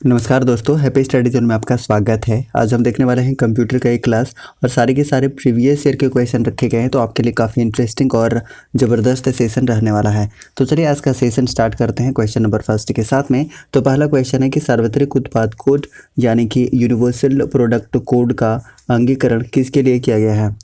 नमस्कार दोस्तों, happy study zone में आपका स्वागत है। आज हम देखने वाले हैं कंप्यूटर का एक क्लास और सारे के सारे प्रीवियस ईयर के क्वेश्चन रखे गए हैं, तो आपके लिए काफ़ी इंटरेस्टिंग और ज़बरदस्त सेशन रहने वाला है। तो चलिए आज का सेशन स्टार्ट करते हैं क्वेश्चन नंबर फर्स्ट के साथ में। तो पहला क्वेश्चन है कि सार्वत्रिक उत्पाद कोड यानी कि यूनिवर्सल प्रोडक्ट कोड का अंगीकरण किसके लिए किया गया है?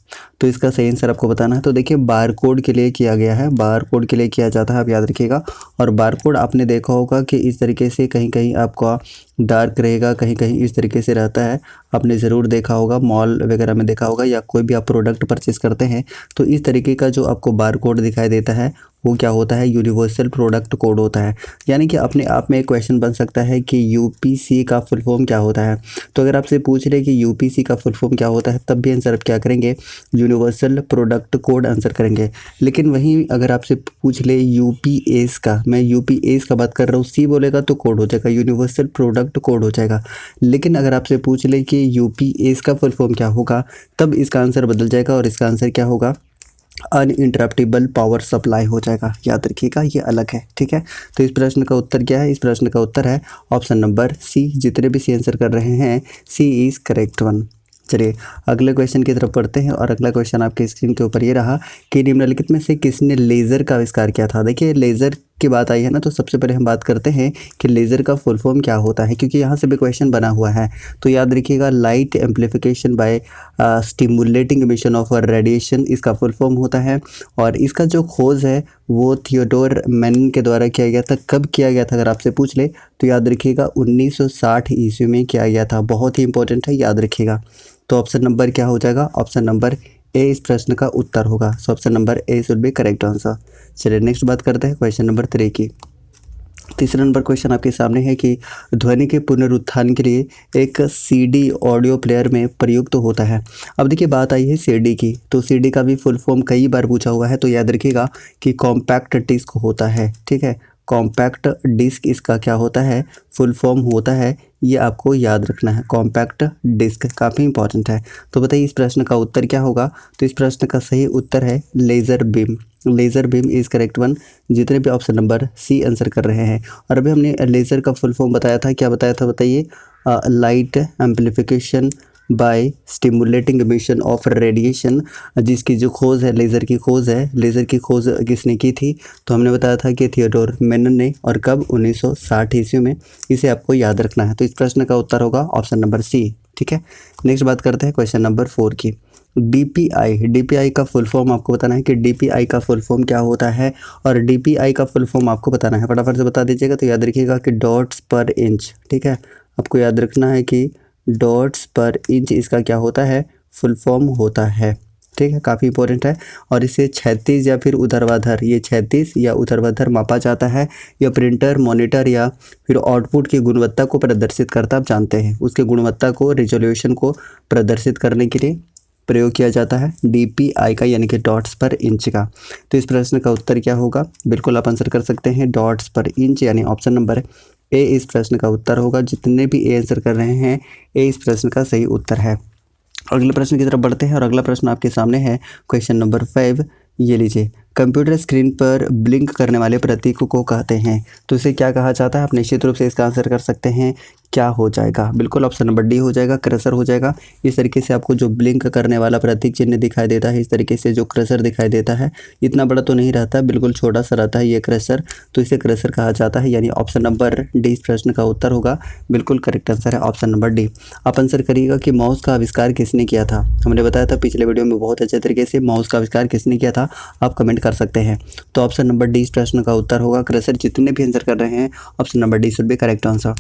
तो इसका सही आंसर आपको बताना है। तो देखिए बार कोड के लिए किया गया है, बार कोड के लिए किया जाता है, आप याद रखिएगा। और बार कोड आपने देखा होगा कि इस तरीके से कहीं कहीं आपका डार्क रहेगा, कहीं कहीं इस तरीके से रहता है। आपने ज़रूर देखा होगा, मॉल वगैरह में देखा होगा या कोई भी आप प्रोडक्ट परचेस करते हैं तो इस तरीके का जो आपको बार कोड दिखाई देता है वो क्या होता है? यूनिवर्सल प्रोडक्ट कोड होता है। यानी कि अपने आप में एक क्वेश्चन बन सकता है कि यूपीसी का फुल फॉर्म क्या होता है। तो अगर आपसे पूछ रहे कि यूपीसी का फुल फॉर्म क्या होता है, तब भी आंसर आप क्या करेंगे? यूनिवर्सल प्रोडक्ट कोड आंसर करेंगे। लेकिन वहीं अगर आपसे पूछ ले यूपीएस का, मैं यूपीएस का बात कर रहा हूँ, सी बोलेगा तो कोड हो जाएगा, यूनिवर्सल प्रोडक्ट कोड हो जाएगा। लेकिन अगर आपसे पूछ ले कि यूपीएस का फुल फॉर्म क्या होगा, तब इसका आंसर बदल जाएगा और इसका आंसर क्या होगा? अनइंटरप्टेबल पावर सप्लाई हो जाएगा। याद रखिएगा, ये अलग है, ठीक है। तो इस प्रश्न का उत्तर क्या है? इस प्रश्न का उत्तर है ऑप्शन नंबर सी। जितने भी सी आंसर कर रहे हैं, सी इज करेक्ट वन। चलिए अगले क्वेश्चन की तरफ पढ़ते हैं और अगला क्वेश्चन आपके स्क्रीन के ऊपर ये रहा कि निम्नलिखित में से किसने लेज़र का आविष्कार किया था? देखिए लेज़र की बात आई है ना, तो सबसे पहले हम बात करते हैं कि लेज़र का फुल फॉर्म क्या होता है, क्योंकि यहाँ से भी क्वेश्चन बना हुआ है। तो याद रखिएगा, light amplification by stimulating emission of radiation इसका फुल फॉर्म होता है। और इसका जो खोज है वो थियोडोर मैनन के द्वारा किया गया था। कब किया गया था अगर आपसे पूछ ले तो याद रखिएगा 1960 ईस्वी में किया गया था। बहुत ही इंपॉर्टेंट है, याद रखिएगा। तो ऑप्शन नंबर क्या हो जाएगा? ऑप्शन नंबर ए इस प्रश्न का उत्तर होगा। So option number A should be correct answer. चलिए नेक्स्ट बात करते हैं क्वेश्चन नंबर 3 की। तीसरा नंबर क्वेश्चन आपके सामने है कि ध्वनि के पुनरुत्थान के लिए एक सीडी ऑडियो प्लेयर में प्रयुक्त होता है। अब देखिए बात आई है सीडी की, तो सीडी का भी फुल फॉर्म कई बार पूछा हुआ है। तो याद रखिएगा कि कॉम्पैक्ट डिस्क होता है, ठीक है। कॉम्पैक्ट डिस्क इसका क्या होता है? फुल फॉर्म होता है, ये आपको याद रखना है। कॉम्पैक्ट डिस्क काफ़ी इंपॉर्टेंट है। तो बताइए इस प्रश्न का उत्तर क्या होगा? तो इस प्रश्न का सही उत्तर है laser beam. Laser beam is correct one. जितने भी ऑप्शन नंबर सी आंसर कर रहे हैं। और अभी हमने लेज़र का फुल फॉर्म बताया था, क्या बताया था बताइए? Light amplification by stimulating emission of radiation, जिसकी जो खोज है, लेज़र की खोज है, लेज़र की खोज किसने की थी? तो हमने बताया था कि थियोडोर मैनन ने। और कब? 1960 ईस्वी में। इसे आपको याद रखना है। तो इस प्रश्न का उत्तर होगा ऑप्शन नंबर सी, ठीक है। नेक्स्ट बात करते हैं क्वेश्चन नंबर 4 की। डीपीआई, डीपीआई का फुल फॉर्म आपको बताना है कि डीपीआई का फुल फॉर्म क्या होता है। और डीपीआई का फुल फॉर्म आपको बताना है, फटाफट से बता दीजिएगा। तो याद रखिएगा कि डॉट्स पर इंच, ठीक है। आपको याद रखना है कि डॉट्स पर इंच इसका क्या होता है? फुल फॉर्म होता है, ठीक है। काफ़ी इंपॉर्टेंट है। और इसे क्षैतिज या फिर ऊर्ध्वाधर, ये क्षैतिज या ऊर्ध्वाधर मापा जाता है। यह प्रिंटर मॉनिटर या फिर आउटपुट की गुणवत्ता को प्रदर्शित करता, आप जानते हैं, उसके गुणवत्ता को, रिजोल्यूशन को प्रदर्शित करने के लिए प्रयोग किया जाता है डीपीआई का, यानी कि डॉट्स पर इंच का। तो इस प्रश्न का उत्तर क्या होगा? बिल्कुल आप आंसर कर सकते हैं, डॉट्स पर इंच, यानी ऑप्शन नंबर ए इस प्रश्न का उत्तर होगा। जितने भी ए आंसर कर रहे हैं, ए इस प्रश्न का सही उत्तर है। अगले प्रश्न की तरफ बढ़ते हैं और अगला प्रश्न आपके सामने है क्वेश्चन नंबर 5। ये लीजिए, कंप्यूटर स्क्रीन पर ब्लिंक करने वाले प्रतीक को कहते हैं। तो इसे क्या कहा जाता है? आप निश्चित रूप से इसका आंसर कर सकते हैं। क्या हो जाएगा? बिल्कुल ऑप्शन नंबर डी हो जाएगा, क्रसर हो जाएगा। इस तरीके से आपको जो ब्लिंक करने वाला प्रतीक चिन्ह दिखाई देता है, इस तरीके से जो क्रसर दिखाई देता है, इतना बड़ा तो नहीं रहता, बिल्कुल छोटा सा रहता है ये क्रसर। तो इसे क्रसर कहा जाता है, यानी ऑप्शन नंबर डी इस प्रश्न का उत्तर होगा। बिल्कुल करेक्ट आंसर है ऑप्शन नंबर डी। आप आंसर करिएगा कि माउस का आविष्कार किसने किया था? हमने बताया था पिछले वीडियो में बहुत अच्छे तरीके से, माउस का आविष्कार किसने किया था, आप कमेंट कर सकते हैं। तो ऑप्शन नंबर डी इस प्रश्न का उत्तर होगा। क्रसर जितने भी आंसर कर रहे हैं, option number D should be correct answer.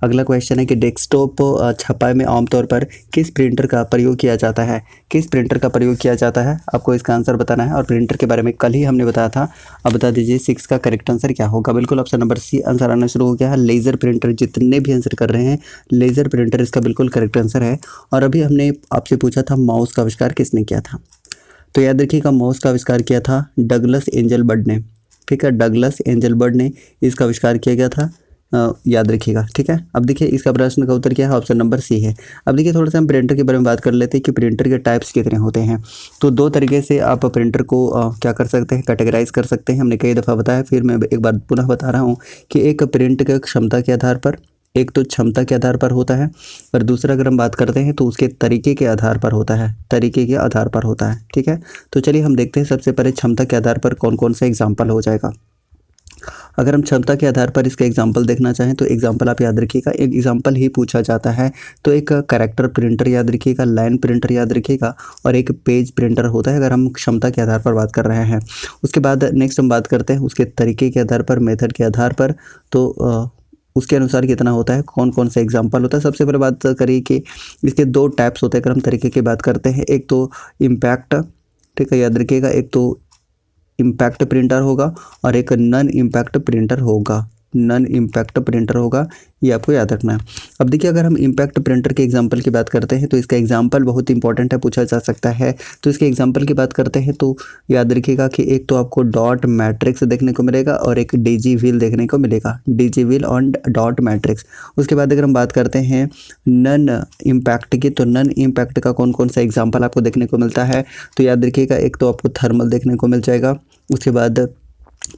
अगला क्वेश्चन है कि डेस्कटॉप छपाई में आमतौर पर किस प्रिंटर का प्रयोग किया जाता है? किस प्रिंटर का प्रयोग किया जाता है, आपको इसका आंसर बताना है। और प्रिंटर के बारे में कल ही हमने बताया था। अब बता दीजिए 6 का करेक्ट आंसर क्या होगा? बिल्कुल ऑप्शन नंबर सी आंसर आना शुरू हो गया है। लेज़र प्रिंटर, जितने भी आंसर कर रहे हैं, लेज़र प्रिंटर इसका बिल्कुल करेक्ट आंसर है। और अभी हमने आपसे पूछा था माउस का आविष्कार किसने किया था। तो याद रखिएगा, माउस का आविष्कार किया था डगलस एंजलबर्ड ने, ठीक है। डगलस एंजलबर्ड ने इसका आविष्कार किया गया था, याद रखिएगा, ठीक है। अब देखिए इसका प्रश्न का उत्तर क्या है? ऑप्शन नंबर सी है। अब देखिए थोड़ा सा हम प्रिंटर के बारे में बात कर लेते हैं कि प्रिंटर के टाइप्स कितने होते हैं। तो दो तरीके से आप प्रिंटर को क्या कर सकते हैं? कैटेगराइज कर सकते हैं। हमने कई दफ़ा बताया, फिर मैं एक बार पुनः बता रहा हूँ कि एक प्रिंट के क्षमता के आधार पर, एक तो क्षमता के आधार पर होता है और दूसरा अगर हम बात करते हैं तो उसके तरीके के आधार पर होता है, तरीके के आधार पर होता है। ठीक है, तो चलिए हम देखते हैं सबसे पहले क्षमता के आधार पर कौन कौन सा एग्जाम्पल हो जाएगा। अगर हम क्षमता के आधार पर इसका एग्जाम्पल देखना चाहें तो एग्जाम्पल आप याद रखिएगा, एक एग्जाम्पल ही पूछा जाता है तो एक कैरेक्टर प्रिंटर याद रखिएगा, लाइन प्रिंटर याद रखिएगा और एक पेज प्रिंटर होता है अगर हम क्षमता के आधार पर बात कर रहे हैं। उसके बाद नेक्स्ट हम बात करते हैं उसके तरीके के आधार पर, मेथड के आधार पर, तो उसके अनुसार कितना होता है, कौन कौन सा एग्जाम्पल होता है। सबसे पहले बात करिए कि इसके दो टाइप्स होते हैं अगर हम तरीके की बात करते हैं, एक तो इम्पैक्ट, ठीक है याद रखिएगा, एक तो इम्पैक्ट प्रिंटर होगा और एक नॉन इम्पैक्ट प्रिंटर होगा, नॉन इम्पैक्ट प्रिंटर होगा, ये आपको याद रखना है। अब देखिए अगर हम इम्पैक्ट प्रिंटर के एग्जांपल की बात करते हैं तो इसका एग्जांपल बहुत इंपॉर्टेंट है, पूछा जा सकता है। तो इसके एग्जांपल की बात करते हैं तो याद रखिएगा कि एक तो आपको डॉट मैट्रिक्स देखने को मिलेगा और एक डीजी व्हील देखने को मिलेगा, डीजी व्हील और डॉट मैट्रिक्स। उसके बाद अगर हम बात करते हैं नॉन इम्पैक्ट की, तो नॉन इम्पैक्ट का कौन कौन सा एग्जाम्पल आपको देखने को मिलता है, तो याद रखिएगा एक तो आपको थर्मल देखने को मिल जाएगा, उसके बाद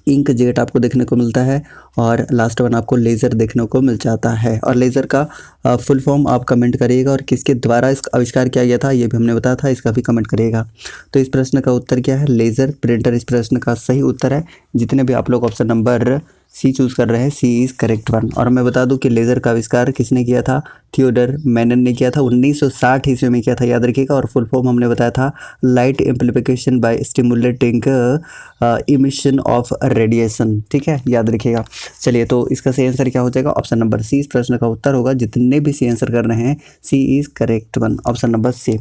इंक जेट आपको देखने को मिलता है और लास्ट वन आपको लेज़र देखने को मिल जाता है। और लेज़र का फुल फॉर्म आप कमेंट करिएगा और किसके द्वारा इसका आविष्कार किया गया था ये भी हमने बताया था, इसका भी कमेंट करिएगा। तो इस प्रश्न का उत्तर क्या है, लेज़र प्रिंटर इस प्रश्न का सही उत्तर है। जितने भी आप लोग ऑप्शन नंबर सी चूज़ कर रहे हैं, सी इज़ करेक्ट वन। और मैं बता दूं कि लेज़र का आविष्कार किसने किया था, थियोडर मैनन ने किया था, 1960 ईस्वी में किया था, याद रखिएगा। और फुल फॉर्म हमने बताया था light amplification by stimulating emission of radiation, ठीक है याद रखिएगा। चलिए तो इसका सही आंसर क्या हो जाएगा, ऑप्शन नंबर सी इस प्रश्न का उत्तर होगा। जितने भी सी आंसर कर रहे हैं C is correct one, option number C.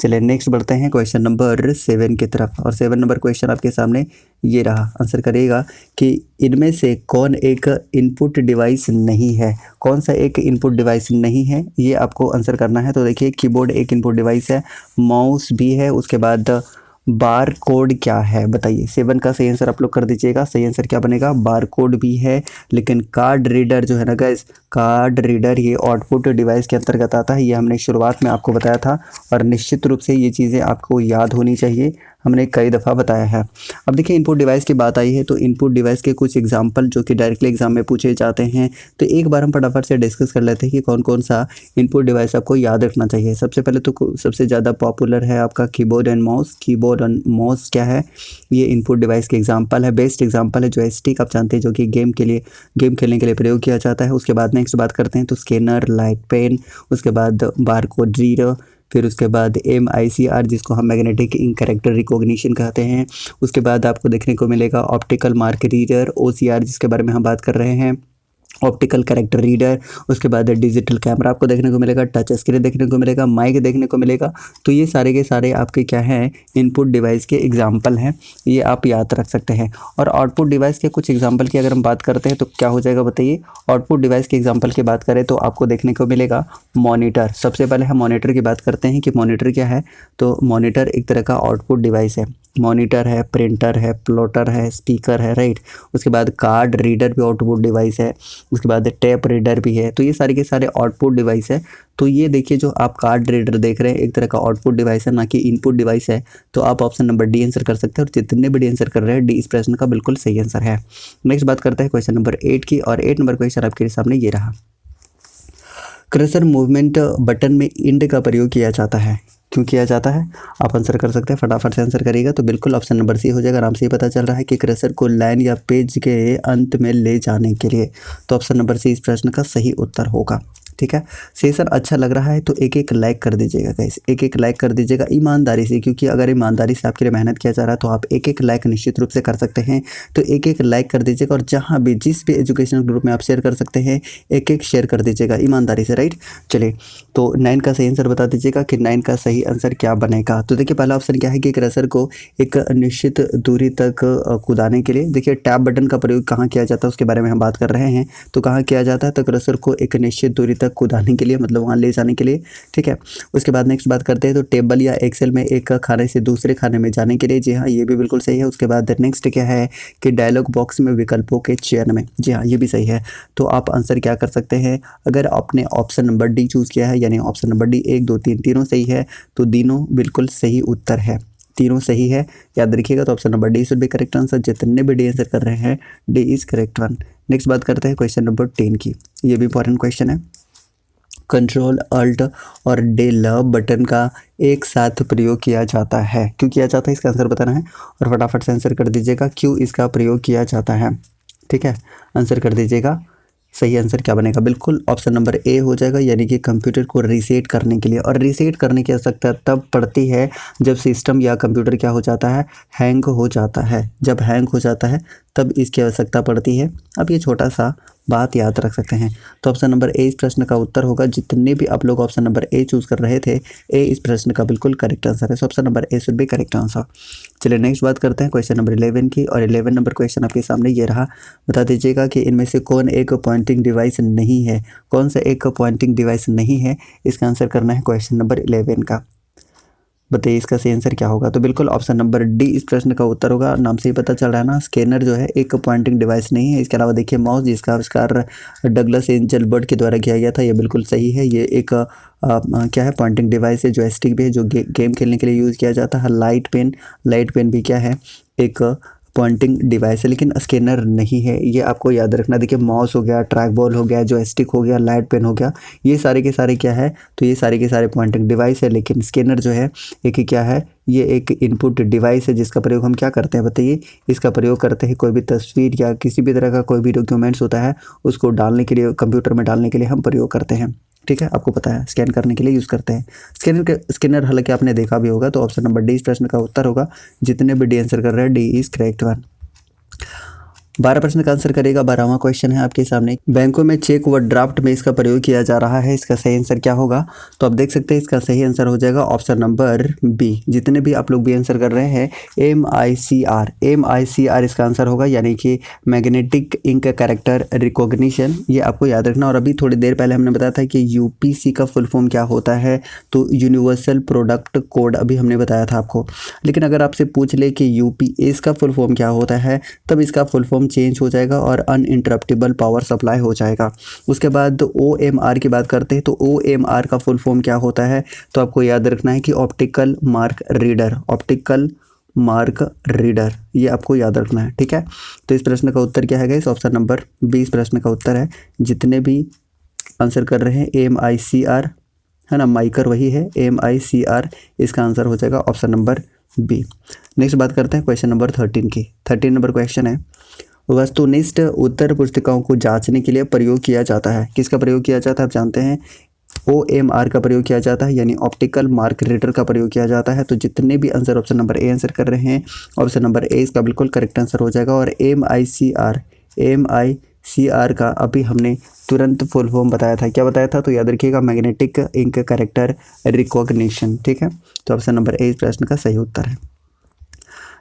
चलिए नेक्स्ट बढ़ते हैं क्वेश्चन नंबर 7 की तरफ। और 7 नंबर क्वेश्चन आपके सामने ये रहा, आंसर करिएगा कि इनमें से कौन एक इनपुट डिवाइस नहीं है, कौन सा एक इनपुट डिवाइस नहीं है ये आपको आंसर करना है। तो देखिए कीबोर्ड एक इनपुट डिवाइस है, माउस भी है, उसके बाद बार कोड क्या है बताइए। 7 का सही आंसर आप लोग कर दीजिएगा, सही आंसर क्या बनेगा, बार कोड भी है। लेकिन कार्ड रीडर जो है ना गाइस, कार्ड रीडर ये आउटपुट डिवाइस के अंतर्गत आता है, ये हमने शुरुआत में आपको बताया था और निश्चित रूप से ये चीज़ें आपको याद होनी चाहिए, हमने कई दफ़ा बताया है। अब देखिए इनपुट डिवाइस की बात आई है तो इनपुट डिवाइस के कुछ एग्जांपल जो कि डायरेक्टली एग्जाम में पूछे जाते हैं, तो एक बार हम फटाफट से डिस्कस कर लेते हैं कि कौन कौन सा इनपुट डिवाइस आपको याद रखना चाहिए। सबसे पहले तो सबसे ज़्यादा पॉपुलर है आपका keyboard and mouse. Keyboard and mouse क्या है, ये इनपुट डिवाइस के एग्जाम्पल है, बेस्ट एग्जाम्पल है। जॉयस्टिक आप जानते हैं जो कि गेम खेलने के लिए प्रयोग किया जाता है। उसके बाद नेक्स्ट बात करते हैं तो स्कैनर, लाइट पेन, उसके बाद बारकोड रीडर, फिर उसके बाद MICR जिसको हम मैग्नेटिक इंक कैरेक्टर रिकॉग्निशन कहते हैं। उसके बाद आपको देखने को मिलेगा ऑप्टिकल मार्क रीडर, OCR जिसके बारे में हम बात कर रहे हैं, ऑप्टिकल कैरेक्टर रीडर। उसके बाद डिजिटल कैमरा आपको देखने को मिलेगा, टच स्क्रीन देखने को मिलेगा, माइक देखने को मिलेगा। तो ये सारे के सारे आपके क्या हैं, इनपुट डिवाइस के एग्जाम्पल हैं, ये आप याद रख सकते हैं। और आउटपुट डिवाइस के कुछ एग्जाम्पल की अगर हम बात करते हैं तो क्या हो जाएगा बताइए। आउटपुट डिवाइस के एग्जाम्पल की बात करें तो आपको देखने को मिलेगा मॉनिटर। सबसे पहले हम मॉनिटर की बात करते हैं कि मॉनिटर क्या है, तो मॉनिटर एक तरह का आउटपुट डिवाइस है। मॉनिटर है, प्रिंटर है, प्लॉटर है, स्पीकर है, राइट। उसके बाद कार्ड रीडर भी आउटपुट डिवाइस है, उसके बाद टेप रीडर भी है। तो ये सारे के सारे आउटपुट डिवाइस है। तो ये देखिए जो आप कार्ड रीडर देख रहे हैं एक तरह का आउटपुट डिवाइस है, ना कि इनपुट डिवाइस है। तो आप ऑप्शन नंबर डी आंसर कर सकते हैं और जितने भी डी आंसर कर रहे हैं डी इस प्रश्न का बिल्कुल सही आंसर है। नेक्स्ट बात करते हैं क्वेश्चन नंबर 8 की। और 8 नंबर क्वेश्चन आपके सामने ये रहा, कर्सर मूवमेंट बटन में इंड का प्रयोग किया जाता है, क्यों किया जाता है, आप आंसर कर सकते हैं। फटाफट से आंसर करिएगा तो बिल्कुल ऑप्शन नंबर सी हो जाएगा। आराम से ही पता चल रहा है कि कर्सर को लाइन या पेज के अंत में ले जाने के लिए, तो ऑप्शन नंबर सी इस प्रश्न का सही उत्तर होगा। ठीक है, सेशन अच्छा लग रहा है तो एक एक लाइक कर दीजिएगा गाइस, एक एक लाइक कर दीजिएगा ईमानदारी से, क्योंकि अगर ईमानदारी से आपके लिए मेहनत किया जा रहा है तो आप एक एक लाइक निश्चित रूप से कर सकते हैं। तो एक एक लाइक कर दीजिएगा और जहाँ भी जिस भी एजुकेशनल ग्रुप में आप शेयर कर सकते हैं एक एक शेयर कर दीजिएगा ईमानदारी से, राइट। चलिए तो 9 का सही आंसर बता दीजिएगा कि 9 का सही आंसर क्या बनेगा। तो देखिए पहला ऑप्शन क्या है कि कर्सर को एक निश्चित दूरी तक कूदाने के लिए, देखिए टैब बटन का प्रयोग कहाँ किया जाता है उसके बारे में हम बात कर रहे हैं। तो कहाँ किया जाता है, तो कर्सर को एक निश्चित दूरी तक कूदाने के लिए, मतलब वहाँ ले जाने के लिए, ठीक है। उसके बाद नेक्स्ट बात करते हैं तो टेबल या एक्सेल में एक खाने से दूसरे खाने में जाने के लिए, जी हाँ ये भी बिल्कुल सही है। उसके बाद नेक्स्ट क्या है कि डायलॉग बॉक्स में विकल्पों के चयन में, जी हाँ ये भी सही है। तो आप आंसर क्या कर सकते हैं, अगर आपने ऑप्शन नंबर डी चूज़ किया है यानी ऑप्शन नंबर डी 1 2 3 तीनों सही है, तो तीनों बिल्कुल सही उत्तर है। तीनों सही है, याद रखिएगा। तो option number D should be correct answer. जितने भी डी आंसर कर रहे हैं D is correct one. Next बात करते हैं क्वेश्चन नंबर 10 की। ये भी इंपॉर्टेंट क्वेश्चन है। कंट्रोल अल्ट और डेल बटन का एक साथ प्रयोग किया जाता है, क्यों किया जाता है इसका आंसर बताना है और फटाफट से आंसर कर दीजिएगा क्यों इसका प्रयोग किया जाता है। ठीक है, आंसर कर दीजिएगा। सही आंसर क्या बनेगा? बिल्कुल ऑप्शन नंबर ए हो जाएगा, यानी कि कंप्यूटर को रीसेट करने के लिए। और रीसेट करने की आवश्यकता तब पड़ती है जब सिस्टम या कंप्यूटर क्या हो जाता है, हैंग हो जाता है। जब हैंग हो जाता है तब इसकी आवश्यकता पड़ती है। अब ये छोटा सा बात याद रख सकते हैं। तो ऑप्शन नंबर ए इस प्रश्न का उत्तर होगा। जितने भी आप लोग ऑप्शन नंबर ए चूज कर रहे थे, ए इस प्रश्न का बिल्कुल करेक्ट आंसर है। सो option number A should be correct answer. चलिए नेक्स्ट बात करते हैं क्वेश्चन नंबर 11 की। और 11 नंबर क्वेश्चन आपके सामने ये रहा। बता दीजिएगा कि इनमें से कौन एक पॉइंटिंग डिवाइस नहीं है। कौन सा एक पॉइंटिंग डिवाइस नहीं है, इसका आंसर करना है क्वेश्चन नंबर 11 का। बताइए इसका सही आंसर क्या होगा? तो बिल्कुल ऑप्शन नंबर डी इस प्रश्न का उत्तर होगा। नाम से ही पता चल रहा है ना, स्कैनर जो है एक पॉइंटिंग डिवाइस नहीं है। इसके अलावा देखिए माउस, जिसका आविष्कार डगलस एंजल बर्ड के द्वारा किया गया था, ये बिल्कुल सही है। ये एक क्या है, पॉइंटिंग डिवाइस है। जो स्टिक भी है, जो गेम खेलने के लिए यूज़ किया जाता है। लाइट पेन भी क्या है, एक पॉइंटिंग डिवाइस है, लेकिन स्कैनर नहीं है। ये आपको याद रखना। देखिए माउस हो गया, ट्रैक बॉल हो गया, जो स्टिक हो गया, लाइट पेन हो गया, ये सारे के सारे क्या है, तो ये सारे के सारे पॉइंटिंग डिवाइस है। लेकिन स्कैनर जो है एक क्या है, ये एक इनपुट डिवाइस है, जिसका प्रयोग हम क्या करते हैं बताइए? इसका प्रयोग करते हैं कोई भी तस्वीर या किसी भी तरह का कोई भी डॉक्यूमेंट्स होता है, उसको डालने के लिए, कंप्यूटर में डालने के लिए हम प्रयोग करते हैं। ठीक है, आपको पता है स्कैन करने के लिए यूज़ करते हैं स्कैनर। हालांकि आपने देखा भी होगा। तो ऑप्शन नंबर डी इस प्रश्न का उत्तर होगा। जितने भी डी आंसर कर रहे हैं डी इज करेक्ट वन। 12 प्रश्न का आंसर करेगा। 12वां क्वेश्चन है आपके सामने। बैंकों में चेक व ड्राफ्ट में इसका प्रयोग किया जा रहा है, इसका सही आंसर क्या होगा? तो आप देख सकते हैं इसका सही आंसर हो जाएगा ऑप्शन नंबर बी। जितने भी आप लोग बी आंसर कर रहे हैं MICR इसका आंसर होगा, यानी कि मैग्नेटिक इंक कैरेक्टर रिकॉग्निशन। ये आपको याद रखना। और अभी थोड़ी देर पहले हमने बताया था कि UPC का फुल फॉर्म क्या होता है, तो यूनिवर्सल प्रोडक्ट कोड, अभी हमने बताया था आपको। लेकिन अगर आपसे पूछ ले कि UPS का फुल फॉर्म क्या होता है, तब इसका फुल फॉर्म चेंज हो जाएगा और अनइंटरप्टेबल पावर सप्लाई हो जाएगा। उसके बाद OMR की बात करते हैं। तो OMR का फुल फॉर्म क्या होता है? तो आपको याद रखना है कि ऑप्टिकल मार्क रीडर, ये आपको याद रखना है। ठीक है, तो इस प्रश्न का उत्तर क्या है गाइस? ऑप्शन नंबर बी इस प्रश्न का उत्तर है। जितने भी आंसर कर रहे हैं MICR है ना, माइकर वही है, MICR, इसका आंसर हो जाएगा ऑप्शन नंबर बी। नेक्स्ट बात करते हैं क्वेश्चन नंबर 13 की। 13 नंबर क्वेश्चन है। वस्तुनिष्ठ उत्तर पुस्तिकाओं को जांचने के लिए प्रयोग किया जाता है। किसका प्रयोग किया जाता है आप जानते हैं? OMR का प्रयोग किया जाता है, यानी ऑप्टिकल मार्क रीडर का प्रयोग किया जाता है। तो जितने भी answer option number A answer कर रहे हैं, ऑप्शन नंबर ए इसका बिल्कुल करेक्ट आंसर हो जाएगा। और MICR का अभी हमने तुरंत फुल फॉर्म बताया था। क्या बताया था? तो याद रखिएगा, मैग्नेटिक इंक कैरेक्टर रिकॉग्निशन। ठीक है, तो ऑप्शन नंबर ए इस प्रश्न का सही उत्तर है।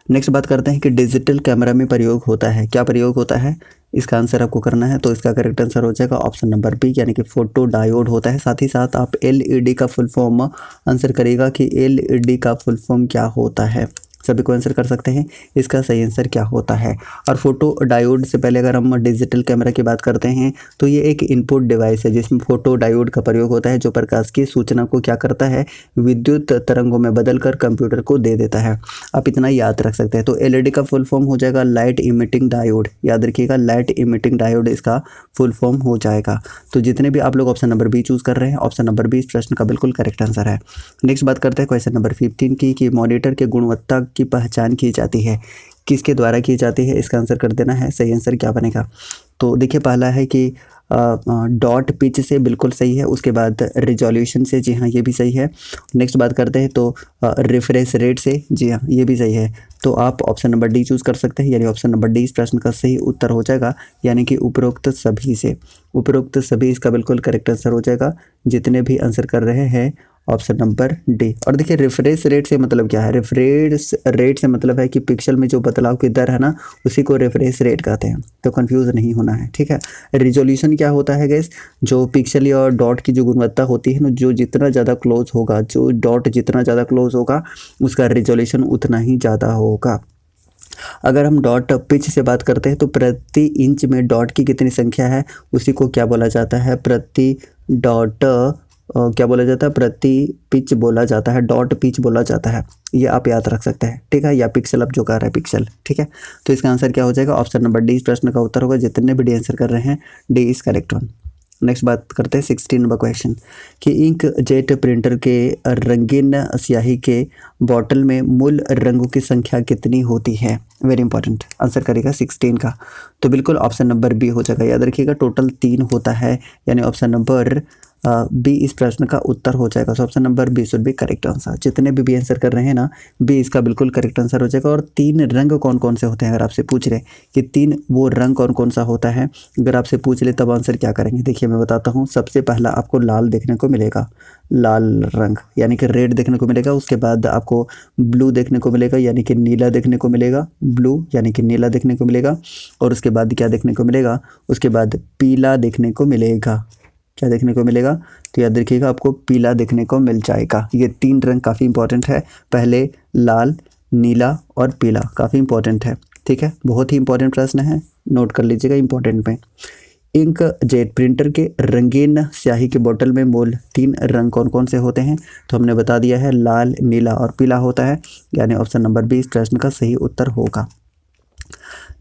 नेक्स्ट बात करते हैं कि डिजिटल कैमरा में प्रयोग होता है। क्या प्रयोग होता है, इसका आंसर आपको करना है। तो इसका करेक्ट आंसर हो जाएगा ऑप्शन नंबर बी, यानी कि फोटो डायोड होता है। साथ ही साथ आप LED का फुल फॉर्म आंसर करेगा कि LED का फुल फॉर्म क्या होता है। सभी को आंसर कर सकते हैं इसका सही आंसर क्या होता है। और फोटो डायोड से पहले अगर हम डिजिटल कैमरा की बात करते हैं, तो ये एक इनपुट डिवाइस है जिसमें फोटो डायोड का प्रयोग होता है, जो प्रकाश की सूचना को क्या करता है, विद्युत तरंगों में बदलकर कंप्यूटर को दे देता है। आप इतना याद रख सकते हैं। तो LED का फुल फॉर्म हो जाएगा लाइट इमिटिंग डायोड। याद रखिएगा, लाइट इमिटिंग डायोड इसका फुल फॉर्म हो जाएगा। तो जितने भी आप लोग ऑप्शन नंबर बी चूज कर रहे हैं, ऑप्शन नंबर बी इस प्रश्न का बिल्कुल करेक्ट आंसर है। नेक्स्ट बात करते हैं क्वेश्चन नंबर 15 की, कि मॉनिटर की गुणवत्ता की पहचान की जाती है, किसके द्वारा की जाती है? इसका आंसर कर देना है। सही आंसर क्या बनेगा? तो देखिए पहला है कि डॉट पिच से, बिल्कुल सही है। उसके बाद रिजोल्यूशन से, जी हाँ ये भी सही है। नेक्स्ट बात करते हैं तो रिफ्रेश रेट से, जी हाँ ये भी सही है। तो आप ऑप्शन नंबर डी चूज़ कर सकते हैं, यानी ऑप्शन नंबर डी इस प्रश्न का सही उत्तर हो जाएगा, यानी कि उपरोक्त सभी से। उपरोक्त सभी इसका बिल्कुल करेक्ट आंसर हो जाएगा। जितने भी आंसर कर रहे हैं ऑप्शन नंबर डी। और देखिए रिफ्रेश रेट से मतलब क्या है? रिफ्रेश रेट से मतलब है कि पिक्सल में जो बदलाव की दर है ना, उसी को रिफ्रेश रेट कहते हैं। तो कंफ्यूज नहीं होना है। ठीक है, रिजोल्यूशन क्या होता है गैस? जो पिक्सल या डॉट की जो गुणवत्ता होती है ना, जो जितना ज़्यादा क्लोज होगा, जो डॉट जितना ज़्यादा क्लोज होगा, उसका रिजोल्यूशन उतना ही ज़्यादा होगा। अगर हम डॉट पिच से बात करते हैं, तो प्रति इंच में डॉट की कितनी संख्या है, उसी को क्या बोला जाता है? प्रति डॉट क्या बोला जाता है, प्रति पिच बोला जाता है, डॉट पिच बोला जाता है, ये आप याद रख सकते हैं, ठीक है, या पिक्सल आप जो कह रहे हैं पिक्सल, ठीक है। तो इसका आंसर क्या हो जाएगा, ऑप्शन नंबर डी इस प्रश्न का उत्तर होगा। जितने भी डी आंसर कर रहे हैं D is correct one. Next बात करते हैं 16 नंबर क्वेश्चन कि इंक जेट प्रिंटर के रंगीन स्याही के बॉटल में मूल रंगों की संख्या कितनी होती है। वेरी इंपॉर्टेंट, आंसर करेगा 16 का, तो बिल्कुल ऑप्शन नंबर बी हो जाएगा। याद रखिएगा टोटल 3 होता है, यानी ऑप्शन नंबर बी इस प्रश्न का उत्तर हो जाएगा। So option number B should be correct answer. जितने भी आंसर कर रहे हैं ना, बी इसका बिल्कुल करेक्ट आंसर हो जाएगा। और 3 रंग कौन कौन से होते हैं, अगर आपसे पूछ रहे कि 3 वो रंग कौन कौन सा होता है, अगर आपसे पूछ ले तब आंसर क्या करेंगे। देखिए मैं बताता हूँ, सबसे पहला आपको लाल देखने को मिलेगा, लाल रंग यानी कि रेड देखने को मिलेगा। उसके बाद आपको ब्लू देखने को मिलेगा, यानी कि नीला देखने को मिलेगा, ब्लू यानी कि नीला देखने को मिलेगा। और उसके बाद क्या देखने को मिलेगा, उसके बाद पीला देखने को मिलेगा। क्या देखने को मिलेगा, तो याद रखिएगा आपको पीला देखने को मिल जाएगा। ये 3 रंग काफ़ी इंपॉर्टेंट है, पहले लाल, नीला और पीला, काफ़ी इंपॉर्टेंट है, ठीक है, बहुत ही इंपॉर्टेंट प्रश्न है, नोट कर लीजिएगा इंपॉर्टेंट में। इंक जेट प्रिंटर के रंगीन स्याही के बोतल में मूल 3 रंग कौन कौन से होते हैं, तो हमने बता दिया है लाल, नीला और पीला होता है, यानी ऑप्शन नंबर बी इस प्रश्न का सही उत्तर होगा।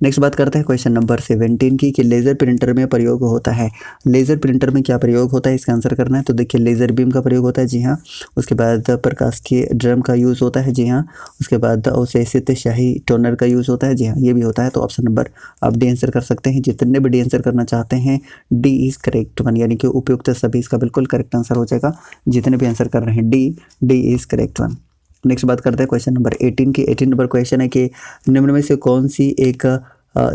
नेक्स्ट बात करते हैं क्वेश्चन नंबर 17 की कि लेज़र प्रिंटर में प्रयोग होता है। लेज़र प्रिंटर में क्या प्रयोग होता है, इसका आंसर करना है। तो देखिए लेज़र बीम का प्रयोग होता है, जी हाँ। उसके बाद प्रकाश के ड्रम का यूज़ होता है, जी हाँ। उसके बाद अवशेषित शाही टोनर का यूज़ होता है, जी हाँ, ये भी होता है। तो ऑप्शन नंबर आप डी आंसर कर सकते हैं। जितने भी डी आंसर करना चाहते हैं डी इज करेक्ट वन, यानी कि उपयुक्त सभी इसका बिल्कुल करेक्ट आंसर हो जाएगा। जितने भी आंसर कर रहे हैं D is correct one. Next बात करते हैं क्वेश्चन नंबर 18 की। 18 नंबर क्वेश्चन है कि निम्न में से कौन सी एक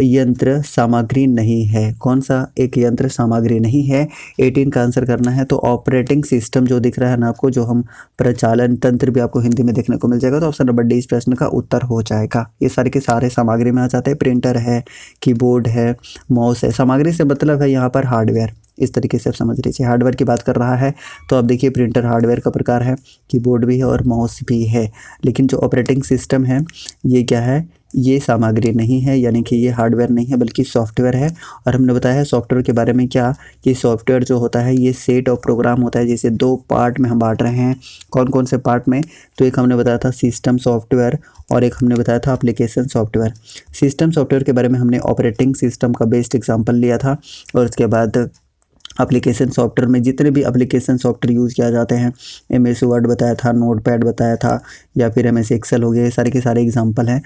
यंत्र सामग्री नहीं है, कौन सा एक यंत्र सामग्री नहीं है। 18 का आंसर करना है। तो ऑपरेटिंग सिस्टम जो दिख रहा है ना आपको, जो हम प्रचालन तंत्र भी आपको हिंदी में देखने को मिल जाएगा, तो ऑप्शन नंबर डी इस प्रश्न का उत्तर हो जाएगा। ये सारे के सारे सामग्री में आ जाते हैं, प्रिंटर है, कीबोर्ड है, माउस है। सामग्री से मतलब है यहाँ पर हार्डवेयर, इस तरीके से आप समझ लीजिए। हार्डवेयर की बात कर रहा है तो आप देखिए प्रिंटर हार्डवेयर का प्रकार है, कीबोर्ड भी है और माउस भी है। लेकिन जो ऑपरेटिंग सिस्टम है ये क्या है, ये सामग्री नहीं है, यानी कि ये हार्डवेयर नहीं है बल्कि सॉफ्टवेयर है। और हमने बताया है सॉफ्टवेयर के बारे में क्या, कि सॉफ्टवेयर जो होता है ये सेट ऑफ प्रोग्राम होता है, जिसे 2 पार्ट में हम बांट रहे हैं। कौन कौन से पार्ट में, तो एक हमने बताया था सिस्टम सॉफ्टवेयर और एक हमने बताया था एप्लीकेशन सॉफ्टवेयर। सिस्टम सॉफ्टवेयर के बारे में हमने ऑपरेटिंग सिस्टम का बेस्ट एग्जाम्पल लिया था। और उसके बाद एप्लीकेशन सॉफ्टवेयर में जितने भी एप्लीकेशन सॉफ्टवेयर यूज़ किया जाते हैं, MS वर्ड बताया था, नोटपैड बताया था, या फिर MS एक्सेल हो गए, सारे के सारे एग्जांपल हैं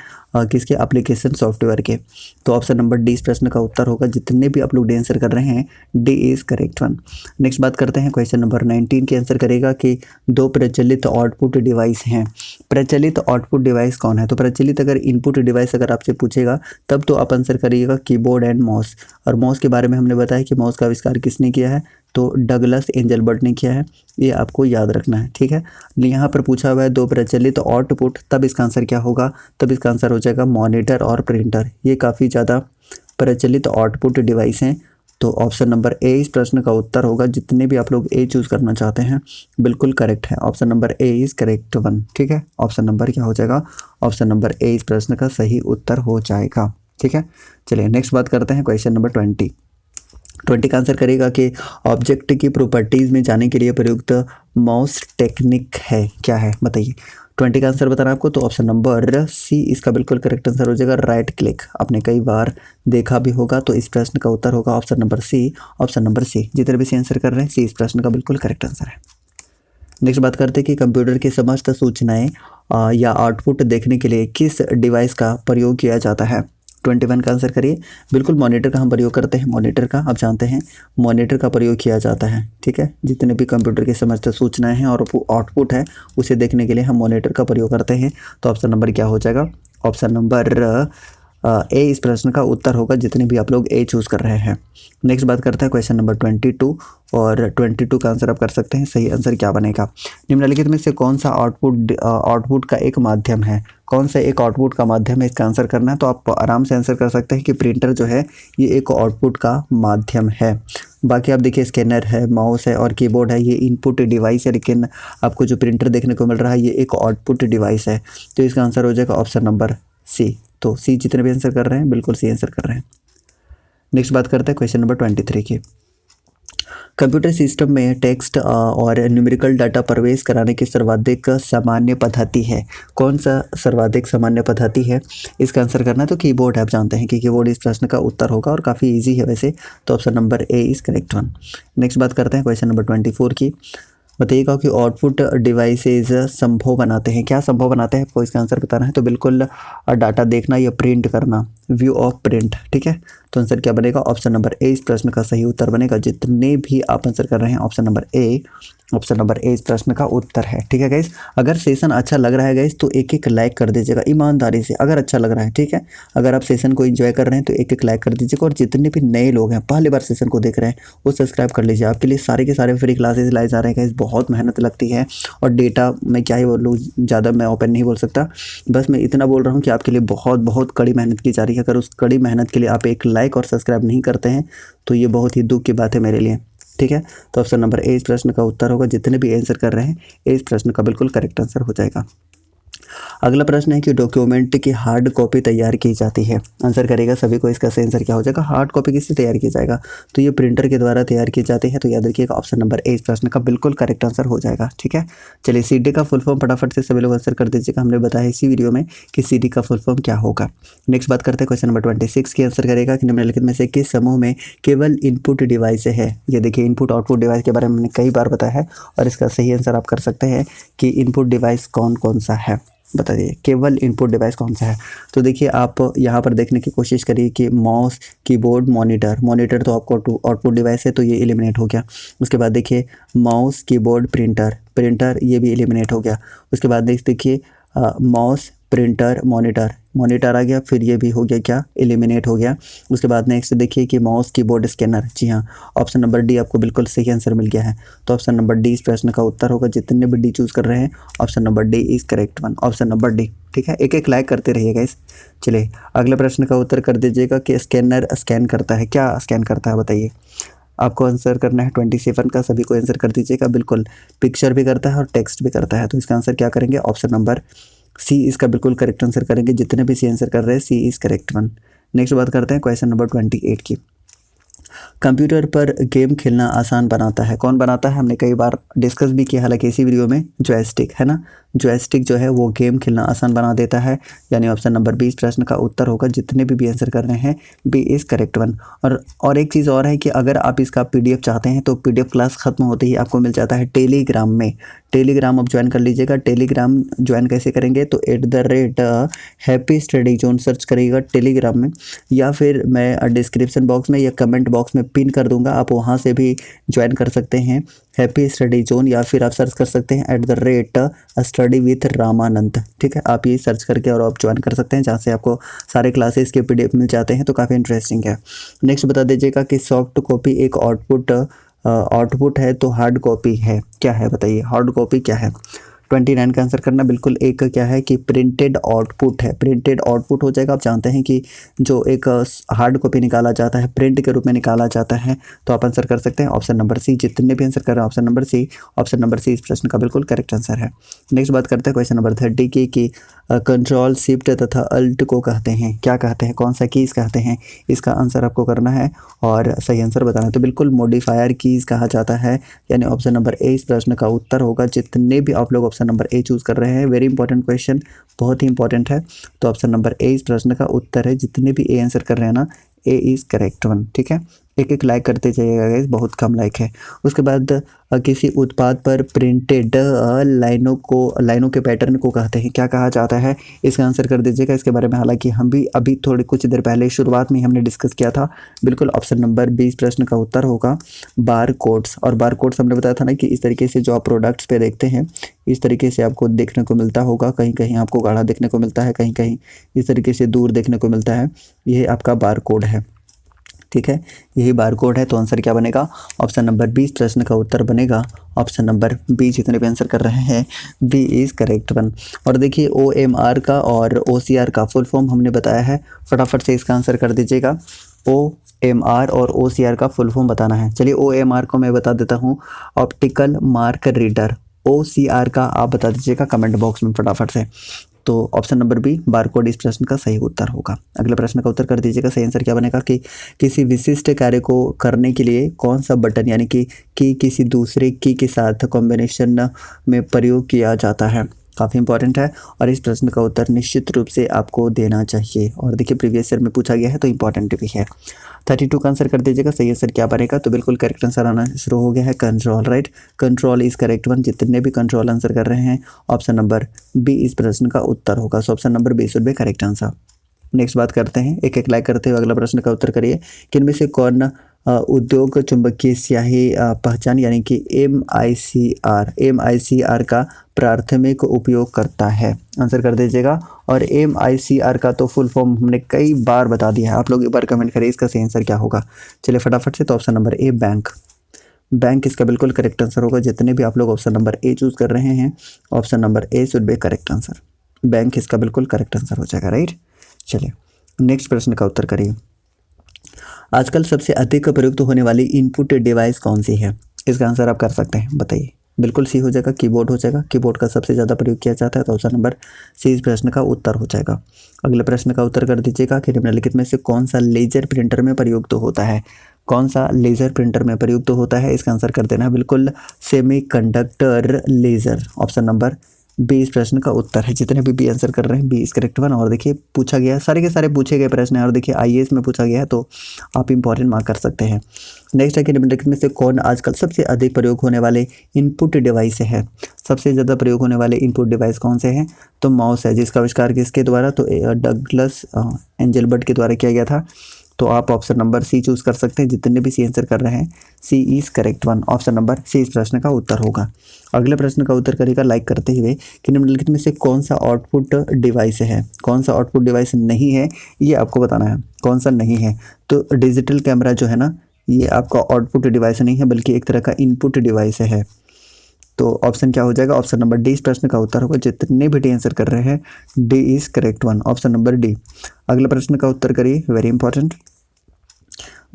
किसके, एप्लीकेशन सॉफ्टवेयर के। तो ऑप्शन नंबर डी इस प्रश्न का उत्तर होगा। जितने भी आप लोग डी आंसर कर रहे हैं D is correct one. Next बात करते हैं क्वेश्चन नंबर 19 की। आंसर करेगा कि 2 प्रचलित आउटपुट डिवाइस हैं। प्रचलित आउटपुट डिवाइस कौन है, तो प्रचलित अगर इनपुट डिवाइस अगर आपसे पूछेगा तब तो आप आंसर करिएगा कीबोर्ड एंड माउस। और माउस के बारे में हमने बताया कि माउस का आविष्कार किसने किया है, तो डगलस एंजलबर्ट ने किया है, ये आपको याद रखना है, ठीक है। यहाँ पर पूछा हुआ है 2 प्रचलित आउटपुट, तब इसका आंसर क्या होगा, तब इसका आंसर हो जाएगा मॉनिटर और प्रिंटर। ये काफ़ी ज़्यादा प्रचलित आउटपुट डिवाइस हैं। तो ऑप्शन नंबर ए इस प्रश्न का उत्तर होगा। जितने भी आप लोग ए चूज़ करना चाहते हैं बिल्कुल करेक्ट है, option number A is correct one, ठीक है। ऑप्शन नंबर क्या हो जाएगा, ऑप्शन नंबर ए इस प्रश्न का सही उत्तर हो जाएगा, ठीक है। चलिए नेक्स्ट बात करते हैं क्वेश्चन नंबर 20 का आंसर करेगा कि ऑब्जेक्ट की प्रॉपर्टीज़ में जाने के लिए प्रयुक्त माउस टेक्निक है, क्या है बताइए। 20 का आंसर बताना आपको, तो ऑप्शन नंबर सी इसका बिल्कुल करेक्ट आंसर हो जाएगा, राइट क्लिक। आपने कई बार देखा भी होगा, तो इस प्रश्न का उत्तर होगा option number C. Option number C, जितने भी सी आंसर कर रहे हैं सी इस प्रश्न का बिल्कुल करेक्ट आंसर है। नेक्स्ट बात करते हैं कि कंप्यूटर की समस्त सूचनाएं या आउटपुट देखने के लिए किस डिवाइस का प्रयोग किया जाता है। 21 का आंसर करिए। बिल्कुल मॉनिटर का हम प्रयोग करते हैं, मॉनिटर का आप जानते हैं मॉनिटर का प्रयोग किया जाता है, ठीक है। जितने भी कंप्यूटर की समस्त सूचनाएं हैं और आउटपुट है उसे देखने के लिए हम मॉनिटर का प्रयोग करते हैं। तो ऑप्शन नंबर क्या हो जाएगा, ऑप्शन नंबर ए इस प्रश्न का उत्तर होगा। जितने भी आप लोग ए चूज़ कर रहे हैं। नेक्स्ट बात करते हैं क्वेश्चन नंबर 22 और 22 का आंसर आप कर सकते हैं। सही आंसर क्या बनेगा, निम्नलिखित में से कौन सा आउटपुट का एक माध्यम है, कौन सा एक आउटपुट का माध्यम है, इसका आंसर करना है। तो आप आराम से आंसर कर सकते हैं कि प्रिंटर जो है ये एक आउटपुट का माध्यम है। बाकी आप देखिए स्कैनर है, माउस है और कीबोर्ड है, ये इनपुट डिवाइस है, लेकिन आपको जो प्रिंटर देखने को मिल रहा है ये एक आउटपुट डिवाइस है। तो इसका आंसर हो जाएगा ऑप्शन नंबर सी। तो सी जितने भी आंसर कर रहे हैं बिल्कुल सी आंसर कर रहे हैं। नेक्स्ट बात करते हैं क्वेश्चन नंबर 23 की। कंप्यूटर सिस्टम में टेक्स्ट और न्यूमेरिकल डाटा प्रवेश कराने की सर्वाधिक सामान्य पद्धति है? कौन सा सर्वाधिक सामान्य पद्धति है, इसका आंसर करना है। तो कीबोर्ड, आप जानते हैं कि कीबोर्ड इस प्रश्न का उत्तर होगा और काफ़ी इजी है वैसे, तो option number A is correct one. Next बात करते हैं क्वेश्चन नंबर 24 की। बताइएगा कि आउटपुट डिवाइसेज संभव बनाते हैं, क्या संभव बनाते हैं, आपको इसका आंसर बताना है। तो बिल्कुल डाटा देखना या प्रिंट करना, व्यू ऑफ प्रिंट, ठीक है। तो आंसर क्या बनेगा, ऑप्शन नंबर ए इस प्रश्न का सही उत्तर बनेगा। जितने भी आप आंसर कर रहे हैं ऑप्शन नंबर ए इस प्रश्न का उत्तर है, ठीक है गाइस। अगर सेशन अच्छा लग रहा है गाइस तो एक एक लाइक कर दीजिएगा ईमानदारी से, अगर अच्छा लग रहा है, ठीक है। अगर आप सेशन को एंजॉय कर रहे हैं तो एक एक लाइक कर दीजिएगा, और जितने भी नए लोग हैं पहली बार सेशन को देख रहे हैं वो सब्सक्राइब कर लीजिए। आपके लिए सारे के सारे फ्री क्लासेस लाए जा रहे हैं गाइस, बहुत मेहनत लगती है, और डेटा में क्या ही बोलूँ, ज़्यादा मैं ओपन नहीं बोल सकता, बस मैं इतना बोल रहा हूँ कि आपके लिए बहुत बहुत कड़ी मेहनत की जा रही है। अगर उस कड़ी मेहनत के लिए आप एक लाइक और सब्सक्राइब नहीं करते हैं तो ये बहुत ही दुख की बात है मेरे लिए, ठीक है। तो ऑप्शन नंबर ए इस प्रश्न का उत्तर होगा। जितने भी आंसर कर रहे हैं ए इस प्रश्न का बिल्कुल करेक्ट आंसर हो जाएगा। अगला प्रश्न है कि डॉक्यूमेंट की हार्ड कॉपी तैयार की जाती है, आंसर करेगा सभी को, इसका सही आंसर क्या हो जाएगा। हार्ड कॉपी किससे तैयार की जाएगा, तो ये प्रिंटर के द्वारा तैयार की जाती है, तो याद रखिएगा ऑप्शन नंबर ए इस प्रश्न का बिल्कुल करेक्ट आंसर हो जाएगा, ठीक है। चलिए सीडी का फुल फॉर्म फटाफट से सभी लोग आंसर कर दीजिएगा, हमने बताया इसी वीडियो में कि सीडी का फुल फॉर्म क्या होगा। नेक्स्ट बात करते हैं क्वेश्चन नंबर 26 की। आंसर करेगा कि निम्नलिखित में से किस समूह में केवल इनपुट डिवाइस है। ये देखिए इनपुट आउटपुट डिवाइस के बारे में मैंने कई बार बताया है, और इसका सही आंसर आप कर सकते हैं कि इनपुट डिवाइस कौन कौन सा है, बताइए केवल इनपुट डिवाइस कौन सा है। तो देखिए आप यहाँ पर देखने की कोशिश करिए कि माउस, कीबोर्ड, मॉनिटर तो आपको आउटपुट डिवाइस है, तो ये एलिमिनेट हो गया। उसके बाद देखिए माउस, कीबोर्ड, प्रिंटर ये भी एलिमिनेट हो गया। उसके बाद देखिए माउस, प्रिंटर, मॉनिटर आ गया, फिर ये भी हो गया क्या, एलिमिनेट हो गया। उसके बाद नेक्स्ट देखिए कि माउस, कीबोर्ड, स्कैनर, जी हाँ ऑप्शन नंबर डी आपको बिल्कुल सही आंसर मिल गया है। तो ऑप्शन नंबर डी इस प्रश्न का उत्तर होगा। जितने भी डी चूज़ कर रहे हैं option number D is correct one, option number D, ठीक है। एक एक लाइक करते रहिएगा इस। चलिए अगले प्रश्न का उत्तर कर दीजिएगा कि स्कैनर स्कैन करता है, क्या स्कैन करता है बताइए। आपको आंसर करना है 27 का, सभी को आंसर कर दीजिएगा। बिल्कुल पिक्चर भी करता है और टेक्स्ट भी करता है, तो इसका आंसर क्या करेंगे, ऑप्शन नंबर सी इसका बिल्कुल करेक्ट आंसर करेंगे। जितने भी सी आंसर कर रहे हैं C is correct one. Next बात करते हैं क्वेश्चन नंबर 28 की। कंप्यूटर पर गेम खेलना आसान बनाता है, कौन बनाता है, हमने कई बार डिस्कस भी किया हालांकि इसी वीडियो में, जॉयस्टिक है ना। जॉयस्टिक जो है वो गेम खेलना आसान बना देता है, यानी ऑप्शन नंबर 20 प्रश्न का उत्तर होगा। जितने भी आंसर कर रहे हैं बी इज करेक्ट वन। और एक चीज़ और है कि अगर आप इसका पीडीएफ चाहते हैं तो पीडीएफ क्लास ख़त्म होते ही आपको मिल जाता है टेलीग्राम में। टेलीग्राम आप ज्वाइन कर लीजिएगा। टेलीग्राम ज्वाइन कैसे करेंगे, तो हैप्पी स्टडी जोन सर्च करिएगा टेलीग्राम में, या फिर मैं डिस्क्रिप्शन बॉक्स में या कमेंट बॉक्स में पिन कर दूंगा, आप वहां से भी ज्वाइन कर सकते हैं हैप्पी स्टडी जोन, या फिर आप सर्च कर सकते हैं @स्टडी विथ रामानंद, ठीक है। आप ये सर्च करके और आप ज्वाइन कर सकते हैं, जहाँ से आपको सारे क्लासेस के पीडीएफ मिल जाते हैं, तो काफ़ी इंटरेस्टिंग है। नेक्स्ट बता दीजिएगा कि सॉफ्ट कॉपी एक आउटपुट है तो हार्ड कॉपी है, क्या है बताइए, हार्ड कॉपी क्या है। 29 का आंसर करना। बिल्कुल एक क्या है कि प्रिंटेड आउटपुट है, प्रिंटेड आउटपुट हो जाएगा। आप जानते हैं कि जो एक हार्ड कॉपी निकाला जाता है प्रिंट के रूप में निकाला जाता है, तो आप आंसर कर सकते हैं ऑप्शन नंबर सी। जितने भी आंसर कर रहे हैं ऑप्शन नंबर सी इस प्रश्न का बिल्कुल करेक्ट आंसर है। नेक्स्ट बात करते हैं क्वेश्चन नंबर 30 की कि कंट्रोल शिफ्ट तथा अल्ट को कहते हैं, क्या कहते हैं, कौन सा कीज़ कहते हैं, इसका आंसर आपको करना है और सही आंसर बताना है। तो बिल्कुल मॉडिफायर कीज़ कहा जाता है, यानी ऑप्शन नंबर ए इस प्रश्न का उत्तर होगा। जितने भी आप लोग ऑप्शन नंबर ए चूज़ कर रहे हैं, वेरी इंपॉर्टेंट क्वेश्चन, बहुत ही इंपॉर्टेंट है, तो ऑप्शन नंबर ए इस प्रश्न का उत्तर है। जितने भी ए आंसर कर रहे हैं ना, ए इज़ करेक्ट वन, ठीक है। एक एक लाइक करते जाइएगा गाइस, बहुत कम लाइक है। उसके बाद किसी उत्पाद पर प्रिंटेड लाइनों के पैटर्न को कहते हैं, क्या कहा जाता है, इसका आंसर कर दीजिएगा। इसके बारे में हालांकि हम भी अभी थोड़ी कुछ देर पहले शुरुआत में हमने डिस्कस किया था। बिल्कुल ऑप्शन नंबर 20 प्रश्न का उत्तर होगा बार कोड्स। और बार कोड्स हमने बताया था ना कि इस तरीके से जो आप प्रोडक्ट्स पे देखते हैं इस तरीके से आपको देखने को मिलता होगा, कहीं कहीं आपको गाढ़ा देखने को मिलता है, कहीं कहीं इस तरीके से दूर देखने को मिलता है, यह आपका बार कोड है, ठीक है, यही बार कोड है। तो आंसर क्या बनेगा, ऑप्शन नंबर 20 प्रश्न का उत्तर बनेगा ऑप्शन नंबर बी। जितने भी आंसर कर रहे हैं बी इज़ करेक्ट वन। और देखिए OMR का और OCR का फुल फॉर्म हमने बताया है, फटाफट से इसका आंसर कर दीजिएगा। OMR और OCR का फुल फॉर्म बताना है। चलिए OMR को मैं बता देता हूँ, ऑप्टिकल मार्क रीडर। OCR का आप बता दीजिएगा कमेंट बॉक्स में फटाफट से। तो ऑप्शन नंबर बी बारकोड इस प्रश्न का सही उत्तर होगा। अगले प्रश्न का उत्तर कर दीजिएगा। सही आंसर क्या बनेगा कि किसी विशिष्ट कार्य को करने के लिए कौन सा बटन यानी कि किसी दूसरे की के साथ कॉम्बिनेशन में प्रयोग किया जाता है। काफ़ी इंपॉर्टेंट है और इस प्रश्न का उत्तर निश्चित रूप से आपको देना चाहिए। और देखिए प्रीवियस ईयर में पूछा गया है तो इंपॉर्टेंट भी है। 32 का आंसर कर दीजिएगा। सही आंसर क्या बनेगा, तो बिल्कुल करेक्ट आंसर आना शुरू हो गया है, control. Right, control is correct one. जितने भी कंट्रोल आंसर कर रहे हैं ऑप्शन नंबर बी इस प्रश्न का उत्तर होगा। So option number B should be correct answer. Next बात करते हैं, एक एक लाइक करते हुए अगला प्रश्न का उत्तर करिए कि इनमें से कौन उद्योग चुंबकीय स्याही पहचान यानी कि MICR का प्राथमिक उपयोग करता है। आंसर कर दीजिएगा। और MICR का तो फुल फॉर्म हमने कई बार बता दिया है, आप लोग एक बार कमेंट करिए इसका सही आंसर क्या होगा। चलिए फटाफट से, तो option number A bank. Bank इसका बिल्कुल करेक्ट आंसर होगा। जितने भी आप लोग ऑप्शन नंबर ए चूज कर रहे हैं option number A should be correct answer. Bank इसका बिल्कुल करेक्ट आंसर हो जाएगा। राइट, चलिए नेक्स्ट प्रश्न का उत्तर करिए। आजकल सबसे अधिक प्रयुक्त होने वाली इनपुट डिवाइस कौन सी है। इसका आंसर आप कर सकते हैं, बताइए। बिल्कुल सी हो जाएगा, कीबोर्ड हो जाएगा। कीबोर्ड का सबसे ज़्यादा प्रयोग किया जाता है तो ऑप्शन नंबर सी इस प्रश्न का उत्तर हो जाएगा। अगले प्रश्न का उत्तर कर दीजिएगा कि निम्नलिखित में से कौन सा लेजर प्रिंटर में प्रयुक्त होता है। कौन सा लेजर प्रिंटर में प्रयुक्त होता है, इसका आंसर कर देना बिल्कुल semiconductor laser. Option number B इस प्रश्न का उत्तर है। जितने भी बी आंसर कर रहे हैं बी इस करेक्ट वन। और देखिए पूछा गया, सारे के सारे पूछे गए प्रश्न हैं और देखिए IAS में पूछा गया है तो आप इंपॉर्टेंट मार्क कर सकते हैं। नेक्स्ट है कि निम्नलिखित में से कौन आजकल सबसे अधिक प्रयोग होने वाले इनपुट डिवाइस है। सबसे ज़्यादा प्रयोग होने वाले इनपुट डिवाइस कौन से हैं, तो माउस है, जिसका आविष्कार किसके द्वारा, तो डगलस एंजलबर्ट के द्वारा किया गया था। तो आप ऑप्शन नंबर सी चूज कर सकते हैं। जितने भी सी आंसर कर रहे हैं C is correct one. Option number C इस प्रश्न का उत्तर होगा। अगले प्रश्न का उत्तर करेगा लाइक करते हुए कि निम्नलिखित में से कौन सा आउटपुट डिवाइस है। कौन सा आउटपुट डिवाइस नहीं है ये आपको बताना है, कौन सा नहीं है। तो डिजिटल कैमरा जो है ना, ये आपका आउटपुट डिवाइस नहीं है बल्कि एक तरह का इनपुट डिवाइस है। तो ऑप्शन क्या हो जाएगा, ऑप्शन नंबर डी इस प्रश्न का उत्तर होगा। जितने भी डी आंसर कर रहे हैं D is correct one. Option number D. अगले प्रश्न का उत्तर करिए, वेरी इंपॉर्टेंट।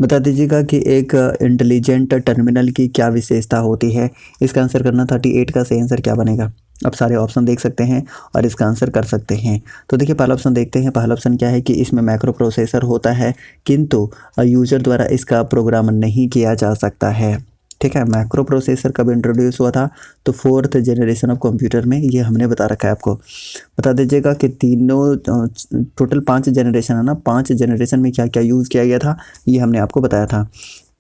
बता दीजिएगा कि एक इंटेलिजेंट टर्मिनल की क्या विशेषता होती है। इसका आंसर करना 38 का सही आंसर क्या बनेगा। अब सारे ऑप्शन देख सकते हैं और इसका आंसर कर सकते हैं। तो देखिए पहला ऑप्शन देखते हैं। पहला ऑप्शन क्या है कि इसमें माइक्रो प्रोसेसर होता है किंतु यूजर द्वारा इसका प्रोग्राम नहीं किया जा सकता है। ठीक है, माइक्रो प्रोसेसर कब इंट्रोड्यूस हुआ था, तो 4th जनरेशन ऑफ कंप्यूटर में, ये हमने बता रखा है आपको। बता दीजिएगा कि तीनों टोटल 5 जनरेशन है ना, 5 जनरेशन में क्या क्या यूज़ किया गया था ये हमने आपको बताया था।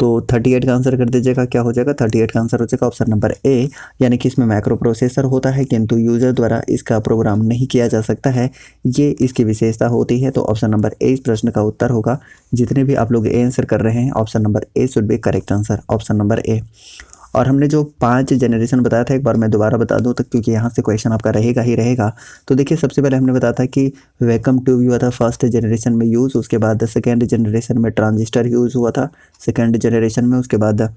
तो 38 का आंसर कर दीजिएगा। क्या हो जाएगा, 38 का आंसर हो जाएगा ऑप्शन नंबर ए, यानी कि इसमें माइक्रो प्रोसेसर होता है किंतु यूज़र द्वारा इसका प्रोग्राम नहीं किया जा सकता है, ये इसकी विशेषता होती है। तो ऑप्शन नंबर ए इस प्रश्न का उत्तर होगा। जितने भी आप लोग ए आंसर कर रहे हैं option number A should be correct answer. Option number A. और हमने जो 5 जनरेशन बताया था एक बार मैं दोबारा बता दूं तक, क्योंकि यहाँ से क्वेश्चन आपका रहेगा ही रहेगा। तो देखिए सबसे पहले हमने बताया था कि वैक्यूम ट्यूब हुआ था फर्स्ट जनरेशन में यूज़, उसके बाद सेकेंड जनरेशन में ट्रांजिस्टर यूज़ हुआ था सेकेंड जनरेशन में, उसके बाद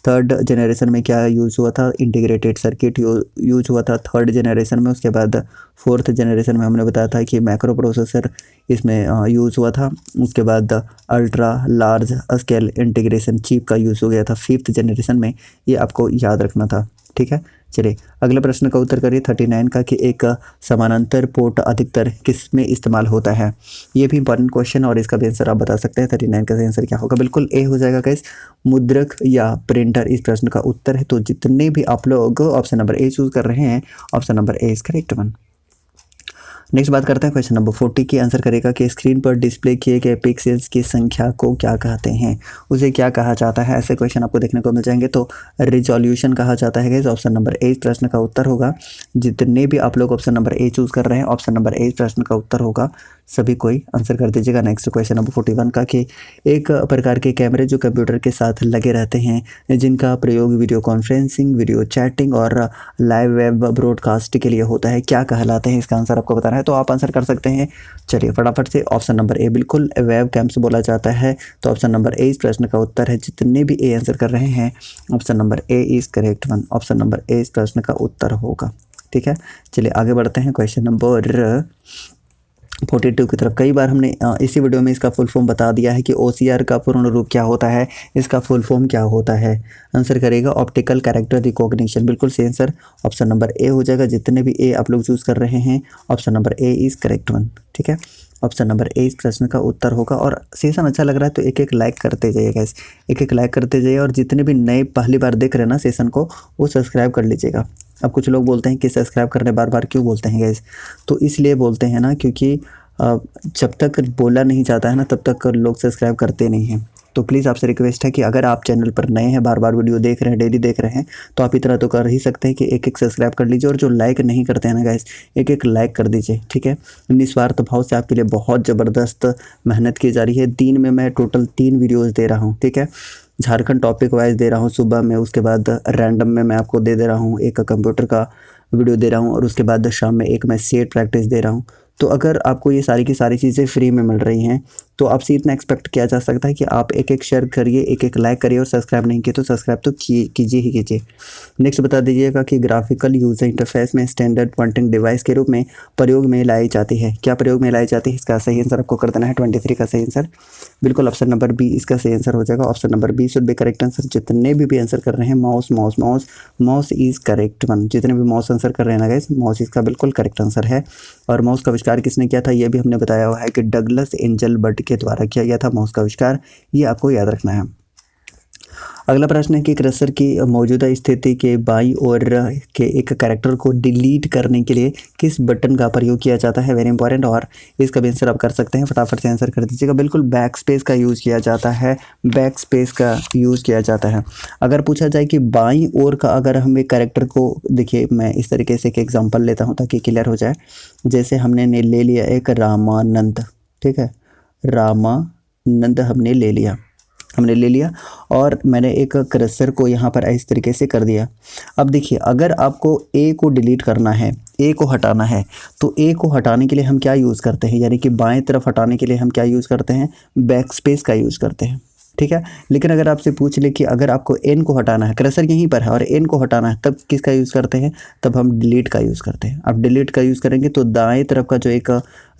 थर्ड जनरेशन में क्या यूज़ हुआ था, इंटीग्रेटेड सर्किट यूज हुआ था थर्ड जनरेशन में, उसके बाद 4th जनरेशन में हमने बताया था कि माइक्रो प्रोसेसर इसमें यूज़ हुआ था, उसके बाद ultra large scale integration chip का यूज़ हो गया था 5th जनरेशन में। ये आपको याद रखना था। ठीक है, चलिए अगले प्रश्न का उत्तर करिए 39 का कि एक समानांतर पोर्ट अधिकतर किस में इस्तेमाल होता है। ये भी इंपॉर्टेंट क्वेश्चन और इसका भी आंसर आप बता सकते हैं। 39 का आंसर क्या होगा, बिल्कुल ए हो जाएगा गाइस, मुद्रक या प्रिंटर इस प्रश्न का उत्तर है। तो जितने भी आप लोग ऑप्शन नंबर ए चूज कर रहे हैं option number A is correct one. Next बात करते हैं क्वेश्चन नंबर 40 की। आंसर करेगा कि स्क्रीन पर डिस्प्ले किए गए पिक्सेल्स की संख्या को क्या कहते हैं, उसे क्या कहा जाता है। ऐसे क्वेश्चन आपको देखने को मिल जाएंगे। तो रिजोल्यूशन कहा जाता है गाइस, ऑप्शन नंबर ए इस प्रश्न का उत्तर होगा। जितने भी आप लोग ऑप्शन नंबर ए चूज कर रहे हैं ऑप्शन नंबर ए इस प्रश्न का उत्तर होगा। सभी कोई आंसर कर दीजिएगा। नेक्स्ट क्वेश्चन नंबर 41 का कि एक प्रकार के कैमरे जो कंप्यूटर के साथ लगे रहते हैं जिनका प्रयोग वीडियो कॉन्फ्रेंसिंग, वीडियो चैटिंग और लाइव वेब ब्रॉडकास्ट के लिए होता है, क्या कहलाते हैं। इसका आंसर आपको बताना है तो आप आंसर कर सकते हैं। चलिए फटाफट से ऑप्शन नंबर ए, बिल्कुल वेब कैम्स बोला जाता है। तो ऑप्शन नंबर ए इस प्रश्न का उत्तर है। जितने भी ए आंसर कर रहे हैं option number A is correct one. Option number A इस प्रश्न का उत्तर होगा। ठीक है, चलिए आगे बढ़ते हैं। क्वेश्चन नंबर 42 की तरफ। कई बार हमने इसी वीडियो में इसका फुल फॉर्म बता दिया है कि OCR का पूर्ण रूप क्या होता है, इसका फुल फॉर्म क्या होता है। आंसर करेगा ऑप्टिकल कैरेक्टर रिकॉग्निशन। बिल्कुल सही आंसर ऑप्शन नंबर ए हो जाएगा। जितने भी ए आप लोग चूज़ कर रहे हैं, option number A is correct one. ठीक है, ऑप्शन नंबर ए इस प्रश्न का उत्तर होगा। और सेशन अच्छा लग रहा है तो एक एक लाइक करते जाइए गाइस, एक एक लाइक करते जाइए। और जितने भी नए पहली बार देख रहे हैं ना सेशन को, वो सब्सक्राइब कर लीजिएगा। अब कुछ लोग बोलते हैं कि सब्सक्राइब करने बार बार क्यों बोलते हैं गाइस, तो इसलिए बोलते हैं ना क्योंकि जब तक बोला नहीं जाता है ना तब तक लोग सब्सक्राइब करते नहीं हैं। तो प्लीज़ आपसे रिक्वेस्ट है कि अगर आप चैनल पर नए हैं, बार बार वीडियो देख रहे हैं, डेली देख रहे हैं, तो आप इतना तो कर ही सकते हैं कि एक एक सब्सक्राइब कर लीजिए। और जो लाइक नहीं करते हैं ना गाइस, एक एक लाइक कर दीजिए। ठीक है, निस्वार्थ भाव से आपके लिए बहुत ज़बरदस्त मेहनत की जा रही है। दिन में मैं टोटल 3 वीडियोज़ दे रहा हूँ। ठीक है, झारखंड टॉपिक वाइज दे रहा हूँ सुबह में, उसके बाद रैंडम में मैं आपको दे रहा हूँ, एक कंप्यूटर का वीडियो दे रहा हूँ, और उसके बाद शाम में एक मैं सेट प्रैक्टिस दे रहा हूँ। तो अगर आपको ये सारी की सारी चीज़ें फ्री में मिल रही हैं तो आपसे इतना एक्सपेक्ट किया जा सकता है कि आप एक एक शेयर करिए, एक एक लाइक करिए, और सब्सक्राइब नहीं किए तो सब्सक्राइब तो कीजिए ही कीजिए। नेक्स्ट बता दीजिएगा कि ग्राफिकल यूजर इंटरफेस में स्टैंडर्ड पॉइंटिंग डिवाइस के रूप में प्रयोग में लाई जाती है। क्या प्रयोग में लाई जाती है, इसका सही आंसर आपको कर देना है। 23 का सही आंसर बिल्कुल ऑप्शन नंबर बी इसका सही आंसर हो जाएगा। Option number B should be correct answer. जितने भी आंसर कर रहे हैं mouse mouse mouse mouse is correct one. जितने भी माउस आंसर कर रहे हैं ना गाइस, माउस इसका बिल्कुल करेक्ट आंसर है। और माउस का आविष्कार किसने किया था, ये भी हमने बताया हुआ है कि डगलस एंजल बर्ट के द्वारा किया गया था माउस का आविष्कार। ये आपको याद रखना है। अगला प्रश्न है कि क्रसर की मौजूदा स्थिति के बाईं ओर के एक कैरेक्टर को डिलीट करने के लिए किस बटन का प्रयोग किया जाता है। वेरी इंपॉर्टेंट, और इसका भी आंसर आप कर सकते हैं, फटाफट से आंसर कर दीजिएगा। बिल्कुल बैक स्पेस का यूज़ किया जाता है, बैक स्पेस का यूज़ किया जाता है। अगर पूछा जाए कि बाईं ओर का, अगर हम एक कैरेक्टर को, देखिए मैं इस तरीके से एक एग्जाम्पल लेता हूँ ताकि क्लियर हो जाए। जैसे हमने ले लिया एक रामानंद, ठीक है, रामानंद हमने ले लिया और मैंने एक क्रसर को यहाँ पर इस तरीके से कर दिया। अब देखिए, अगर आपको ए को डिलीट करना है, ए को हटाना है, तो ए को हटाने के लिए हम क्या यूज़ करते हैं, यानी कि बाएं तरफ हटाने के लिए हम क्या यूज़ करते हैं, बैक स्पेस का यूज़ करते हैं। ठीक है, लेकिन अगर आपसे पूछ ले कि अगर आपको एन को हटाना है, क्रसर यहीं पर है और एन को हटाना है, तब किसका यूज़ करते हैं, तब हम डिलीट का यूज़ करते हैं। अब डिलीट का यूज़ करेंगे तो दाएं तरफ का जो एक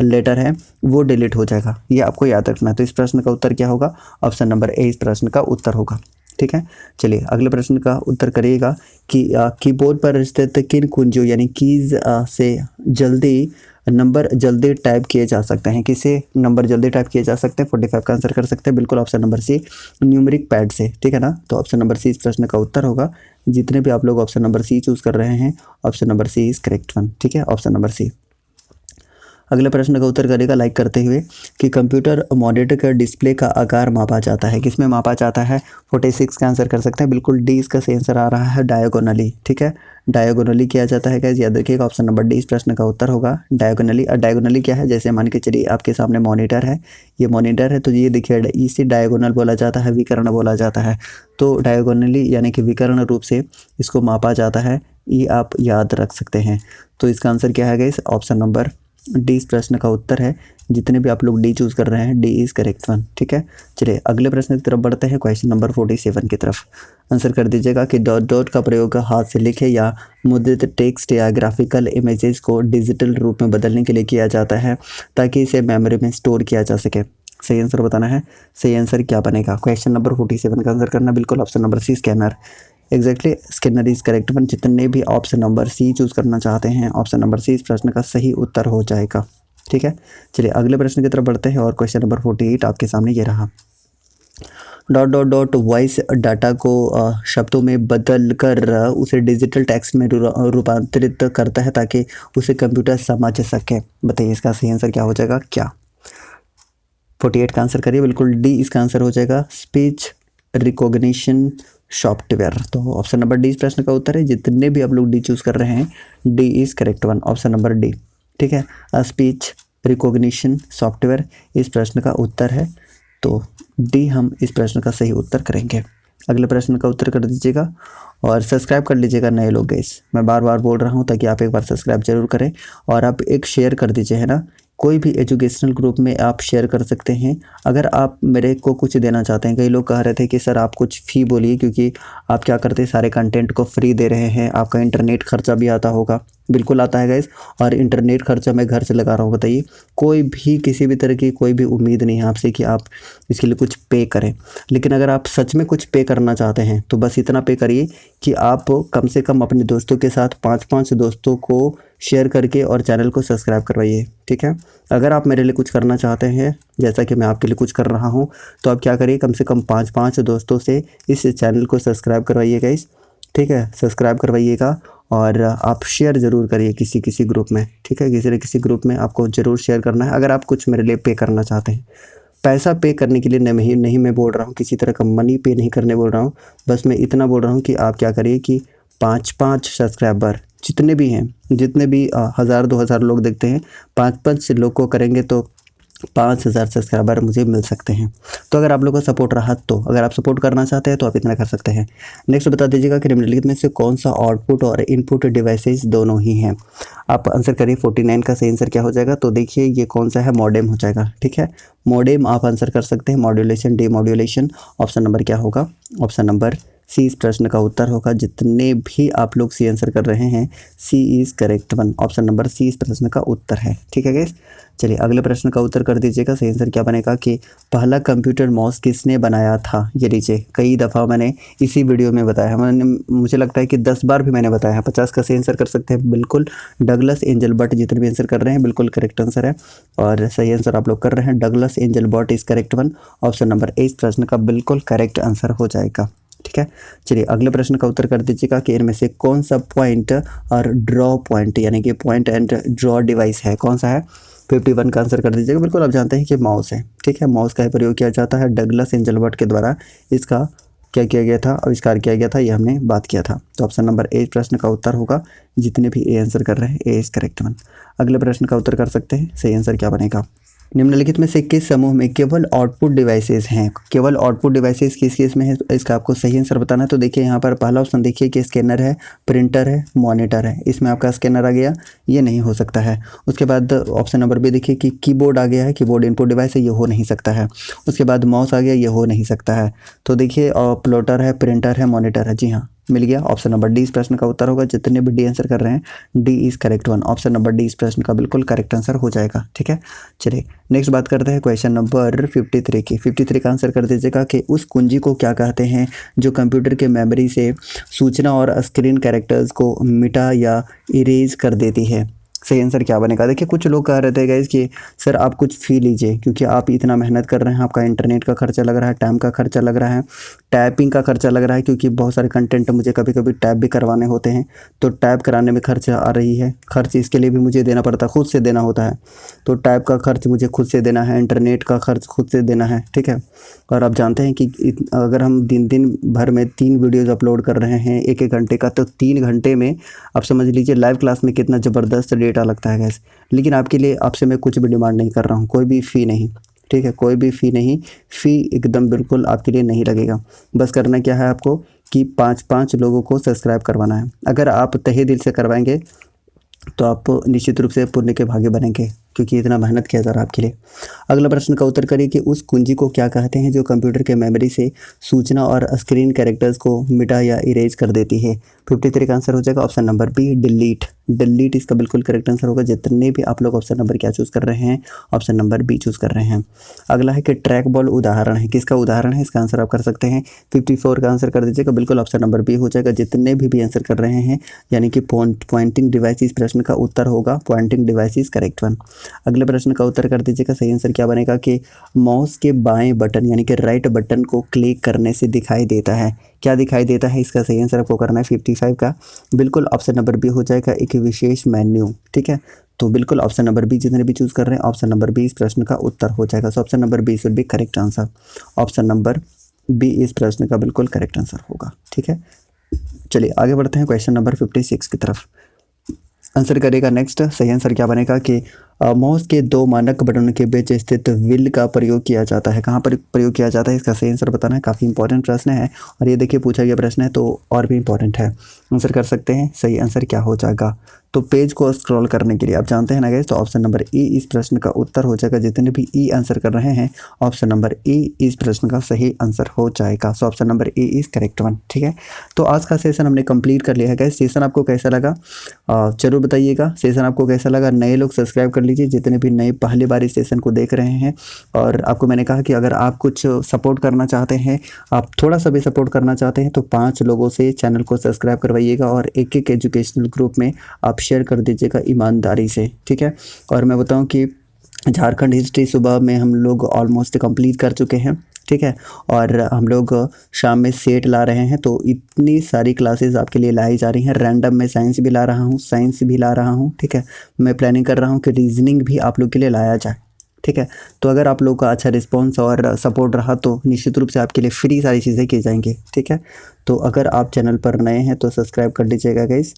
लेटर है वो डिलीट हो जाएगा, ये आपको याद रखना है। तो इस प्रश्न का उत्तर क्या होगा, ऑप्शन नंबर ए इस प्रश्न का उत्तर होगा। ठीक है, चलिए अगले प्रश्न का उत्तर करिएगा कि कीबोर्ड पर स्थित किन कुंजियों यानी कीज से नंबर जल्दी टाइप किए जा सकते हैं, किसे नंबर जल्दी टाइप किए जा सकते हैं। 45 का आंसर कर सकते हैं, बिल्कुल option number C, numeric pad से। ठीक है ना, तो ऑप्शन नंबर सी इस प्रश्न का उत्तर होगा। जितने भी आप लोग ऑप्शन नंबर सी चूज़ कर रहे हैं, option number C is correct one. ठीक है, ऑप्शन नंबर सी। अगले प्रश्न का उत्तर करेगा लाइक करते हुए कि कंप्यूटर मॉनिटर का डिस्प्ले का आकार मापा जाता है, किसमें मापा जाता है। 46 का आंसर कर सकते हैं, बिल्कुल डी इसका सही आंसर आ रहा है, डायगोनली। ठीक है, डायगोनली किया जाता है गाइस, याद रखिएगा ऑप्शन नंबर डी इस प्रश्न का उत्तर होगा, डायगोनली। और डायगोनली क्या है, जैसे मान के चलिए आपके सामने मॉनिटर है, ये मॉनिटर है, तो ये देखिए इसे डायगोनल बोला जाता है, विकर्ण बोला जाता है। तो डायगोनली यानी कि विकर्ण रूप से इसको मापा जाता है, ये आप याद रख सकते हैं। तो इसका आंसर क्या है गाइस, ऑप्शन नंबर डी इस प्रश्न का उत्तर है। जितने भी आप लोग डी चूज़ कर रहे हैं, डी इज़ करेक्ट वन। ठीक है, चलिए अगले प्रश्न की तरफ बढ़ते हैं, क्वेश्चन नंबर 47 की तरफ। आंसर कर दीजिएगा कि डॉट डॉट का प्रयोग हाथ से लिखे या मुद्रित टेक्स्ट या ग्राफिकल इमेजेस को डिजिटल रूप में बदलने के लिए किया जाता है ताकि इसे मेमोरी में स्टोर किया जा सके। सही आंसर बताना है, सही आंसर क्या बनेगा। क्वेश्चन नंबर 47 का आंसर करना, बिल्कुल option number C, scanner. Exactly, scanner is correct one. जितने भी ऑप्शन नंबर सी चूज़ करना चाहते हैं, ऑप्शन नंबर सी इस प्रश्न का सही उत्तर हो जाएगा। ठीक है, चलिए अगले प्रश्न की तरफ बढ़ते हैं और क्वेश्चन नंबर 48 आपके सामने ये रहा। Dot dot dot voice data को शब्दों में बदल कर उसे डिजिटल टेक्स्ट में रूपांतरित करता है ताकि उसे कंप्यूटर समझ सके। बताइए इसका सही आंसर क्या हो जाएगा, क्या। 48 का आंसर करिए, बिल्कुल डी इसका आंसर हो जाएगा, स्पीच रिकॉग्निशन सॉफ्टवेयर। तो ऑप्शन नंबर डी इस प्रश्न का उत्तर है। जितने भी आप लोग डी चूज़ कर रहे हैं, D is correct one, option number D. ठीक है, स्पीच रिकॉग्निशन सॉफ्टवेयर इस प्रश्न का उत्तर है, तो डी हम इस प्रश्न का सही उत्तर करेंगे। अगले प्रश्न का उत्तर कर दीजिएगा और सब्सक्राइब कर लीजिएगा नए लोग गाइस, मैं बार बार बोल रहा हूँ ताकि आप एक बार सब्सक्राइब जरूर करें और आप एक शेयर कर दीजिए, है ना। कोई भी एजुकेशनल ग्रुप में आप शेयर कर सकते हैं। अगर आप मेरे को कुछ देना चाहते हैं, कई लोग कह रहे थे कि सर आप कुछ फ़ी बोलिए क्योंकि आप क्या करते हैं, सारे कंटेंट को फ्री दे रहे हैं, आपका इंटरनेट खर्चा भी आता होगा, बिल्कुल आता है गाइस। और इंटरनेट खर्चा मैं घर से लगा रहा हूँ, बताइए। कोई भी किसी भी तरह की कोई भी उम्मीद नहीं है आपसे कि आप इसके लिए कुछ पे करें। लेकिन अगर आप सच में कुछ पे करना चाहते हैं तो बस इतना पे करिए कि आप कम से कम अपने दोस्तों के साथ 5-5 दोस्तों को शेयर करके और चैनल को सब्सक्राइब करवाइए, ठीक है। अगर आप मेरे लिए कुछ करना चाहते हैं जैसा कि मैं आपके लिए कुछ कर रहा हूँ, तो आप क्या करिए, कम से कम 5-5 दोस्तों से इस चैनल को सब्सक्राइब करवाइए गाइस, ठीक है। सब्सक्राइब करवाइएगा और आप शेयर ज़रूर करिए किसी किसी ग्रुप में, ठीक है। किसी न किसी ग्रुप में आपको ज़रूर शेयर करना है अगर आप कुछ मेरे लिए पे करना चाहते हैं। पैसा पे करने के लिए नहीं मैं बोल रहा हूँ, किसी तरह का मनी पे नहीं करने बोल रहा हूँ। बस मैं इतना बोल रहा हूँ कि आप क्या करिए कि 5-5 सब्सक्राइबर जितने भी हैं, जितने भी 1000-2000 लोग देखते हैं, 5-5 लोग को करेंगे तो 5000 सब्सक्राइबर मुझे मिल सकते हैं। तो अगर आप लोगों का सपोर्ट रहा, तो अगर आप सपोर्ट करना चाहते हैं तो आप इतना कर सकते हैं। नेक्स्ट बता दीजिएगा कि निम्नलिखित में से कौन सा आउटपुट और इनपुट डिवाइसेस दोनों ही हैं। आप आंसर करिए। 49 का सही आंसर क्या हो जाएगा, तो देखिए ये कौन सा है, मॉडेम हो जाएगा, ठीक है। मॉडेम आप आंसर कर सकते हैं। Modulation, demodulation. ऑप्शन नंबर क्या होगा, ऑप्शन नंबर सी इस प्रश्न का उत्तर होगा। जितने भी आप लोग सी आंसर कर रहे हैं, C is correct one. Option number C इस प्रश्न का उत्तर है, ठीक है गाइस। चलिए अगले प्रश्न का उत्तर कर दीजिएगा। सही आंसर क्या बनेगा कि पहला कंप्यूटर माउस किसने बनाया था। ये लीजिए, कई दफ़ा मैंने इसी वीडियो में बताया है, मुझे लगता है कि 10 बार भी मैंने बताया है। 50 का सही आंसर कर सकते हैं बिल्कुल डगलस एंजल बट। जितने भी आंसर कर रहे हैं बिल्कुल करेक्ट आंसर है और सही आंसर आप लोग कर रहे हैं। Douglas angel but is correct one. Option number A इस प्रश्न का बिल्कुल करेक्ट आंसर हो जाएगा, ठीक है। चलिए अगले प्रश्न का उत्तर कर दीजिएगा कि इनमें से कौन सा पॉइंट और ड्रॉ पॉइंट यानी कि पॉइंट एंड ड्रॉ डिवाइस है, कौन सा है। 51 का आंसर कर दीजिएगा। बिल्कुल आप जानते हैं कि माउस है, ठीक है। माउस का ही प्रयोग किया जाता है। डगलस एंजल बट के द्वारा इसका क्या किया गया था, आविष्कार किया गया था, ये हमने बात किया था। तो ऑप्शन नंबर ए प्रश्न का उत्तर होगा। जितने भी ए आंसर कर रहे हैं, ए इज करेक्ट वन। अगले प्रश्न का उत्तर कर सकते हैं। सही आंसर क्या बनेगा, निम्नलिखित में से किस समूह में केवल आउटपुट डिवाइसेस हैं। केवल आउटपुट डिवाइसेस किस किस में है, इसका आपको सही आंसर बताना है। तो देखिए यहाँ पर पहला ऑप्शन देखिए कि स्कैनर है, प्रिंटर है, मॉनिटर है। इसमें आपका स्कैनर आ गया, ये नहीं हो सकता है। उसके बाद ऑप्शन नंबर बी देखिए कि कीबोर्ड आ गया है, कीबोर्ड इनपुट डिवाइस है, ये हो नहीं सकता है। उसके बाद माउस आ गया, ये हो नहीं सकता है। तो देखिए प्लॉटर है, प्रिंटर है, मॉनिटर है, जी हाँ मिल गया। ऑप्शन नंबर डी इस प्रश्न का उत्तर होगा। जितने भी डी आंसर कर रहे हैं, D is correct one. Option number D इस प्रश्न का बिल्कुल करेक्ट आंसर हो जाएगा, ठीक है। चलिए नेक्स्ट बात करते हैं क्वेश्चन नंबर 53 की। 53 का आंसर कर दीजिएगा कि उस कुंजी को क्या कहते हैं जो कंप्यूटर के मेमोरी से सूचना और स्क्रीन कैरेक्टर्स को मिटा या इरेज कर देती है। सही आंसर क्या बनेगा। देखिए कुछ लोग कह रहे थे गाइस कि सर आप कुछ फ़ी लीजिए, क्योंकि आप इतना मेहनत कर रहे हैं, आपका इंटरनेट का खर्चा लग रहा है, टाइम का खर्चा लग रहा है, टाइपिंग का खर्चा लग रहा है, क्योंकि बहुत सारे कंटेंट मुझे कभी कभी टाइप भी करवाने होते हैं, तो टाइप कराने में खर्च आ रही है। खर्च इसके लिए भी मुझे देना पड़ता है, खुद से देना होता है। तो टाइप का खर्च मुझे खुद से देना है, इंटरनेट का खर्च खुद से देना है, ठीक है। और आप जानते हैं कि अगर हम दिन भर में 3 वीडियोज़ अपलोड कर रहे हैं 1-1 घंटे का, तो 3 घंटे में आप समझ लीजिए लाइव क्लास में कितना ज़बरदस्त डेटा लगता है गैस। लेकिन आपके लिए आपसे मैं कुछ भी डिमांड नहीं कर रहा हूँ, कोई भी फ़ी नहीं, ठीक है। कोई भी फ़ी नहीं, फ़ी एकदम बिल्कुल आपके लिए नहीं लगेगा। बस करना क्या है आपको कि 5-5 लोगों को सब्सक्राइब करवाना है। अगर आप तहे दिल से करवाएंगे तो आप निश्चित रूप से पुण्य के भागी बनेंगे, क्योंकि इतना मेहनत किया जा रहा है आपके लिए। अगला प्रश्न का उत्तर करिए कि उस कुंजी को क्या कहते हैं जो कंप्यूटर के मेमोरी से सूचना और स्क्रीन कैरेक्टर्स को मिटा या इरेज कर देती है। 53 का आंसर हो जाएगा option number B, delete. Delete इसका बिल्कुल करेक्ट आंसर होगा। जितने भी आप लोग ऑप्शन नंबर क्या चूज़ कर रहे हैं, ऑप्शन नंबर बी चूज़ कर रहे हैं। अगला है कि ट्रैक बॉल उदाहरण है, किसका उदाहरण है, इसका आंसर आप कर सकते हैं। 54 का आंसर कर दीजिएगा, बिल्कुल ऑप्शन नंबर बी हो जाएगा। जितने भी आंसर कर रहे हैं, यानी कि पॉइंटिंग डिवाइस इस प्रश्न का उत्तर होगा। Pointing device is correct one. अगले प्रश्न का उत्तर कर दीजिएगा। सही आंसर क्या बनेगा कि माउस के बाएं बटन यानी कि राइट बटन को क्लिक करने से दिखाई देता है। क्या दिखाई देता है, इसका सही आंसर आपको करना है 55 का। बिल्कुल ऑप्शन नंबर बी हो जाएगा, एक विशेष मेन्यू, ठीक है। तो बिल्कुल ऑप्शन नंबर बी जितने भी चूज़ कर रहे हैं, ऑप्शन नंबर बी इस प्रश्न का उत्तर हो जाएगा। So option number B should be correct answer. Option number B इस प्रश्न का बिल्कुल करेक्ट आंसर होगा, ठीक है। चलिए आगे बढ़ते हैं क्वेश्चन नंबर 56 की तरफ। आंसर करेगा नेक्स्ट। सही आंसर क्या बनेगा कि माउस के दो मानक बटनों के बीच स्थित व्हील का प्रयोग किया जाता है। कहाँ पर प्रयोग किया जाता है, इसका सही आंसर बताना है। काफ़ी इंपॉर्टेंट प्रश्न है और ये देखिए पूछा गया प्रश्न है तो और भी इंपॉर्टेंट है। आंसर कर सकते हैं, सही आंसर क्या हो जाएगा। तो पेज को स्क्रॉल करने के लिए आप जानते हैं ना गाइस, तो ऑप्शन नंबर ए इस प्रश्न का उत्तर हो जाएगा। जितने भी ई आंसर कर रहे हैं ऑप्शन नंबर ए इस प्रश्न का सही आंसर हो जाएगा। So option number A is correct one. ठीक है, तो आज का सेशन हमने कंप्लीट कर लिया है गाइस। सेशन आपको कैसा लगा जरूर बताइएगा। सेशन आपको कैसा लगा, नए लोग सब्सक्राइब कर लीजिए जितने भी नए पहली बार इस सेशन को देख रहे हैं। और आपको मैंने कहा कि अगर आप कुछ सपोर्ट करना चाहते हैं, आप थोड़ा सा भी सपोर्ट करना चाहते हैं तो 5 लोगों से चैनल को सब्सक्राइब करवाइएगा और एक एजुकेशनल ग्रुप में आप शेयर कर दीजिएगा ईमानदारी से। ठीक है, और मैं बताऊं कि झारखंड हिस्ट्री सुबह में हम लोग ऑलमोस्ट कंप्लीट कर चुके हैं। ठीक है, और हम लोग शाम में सेट ला रहे हैं। तो इतनी सारी क्लासेस आपके लिए लाई जा रही हैं। रैंडम में साइंस भी ला रहा हूँ, साइंस भी ला रहा हूँ। ठीक है, मैं प्लानिंग कर रहा हूँ कि रीजनिंग भी आप लोग के लिए लाया जाए। ठीक है, तो अगर आप लोग का अच्छा रिस्पॉन्स और सपोर्ट रहा तो निश्चित रूप से आपके लिए फ्री सारी चीज़ें की जाएंगी। ठीक है, तो अगर आप चैनल पर नए हैं तो सब्सक्राइब कर लीजिएगा गाइस।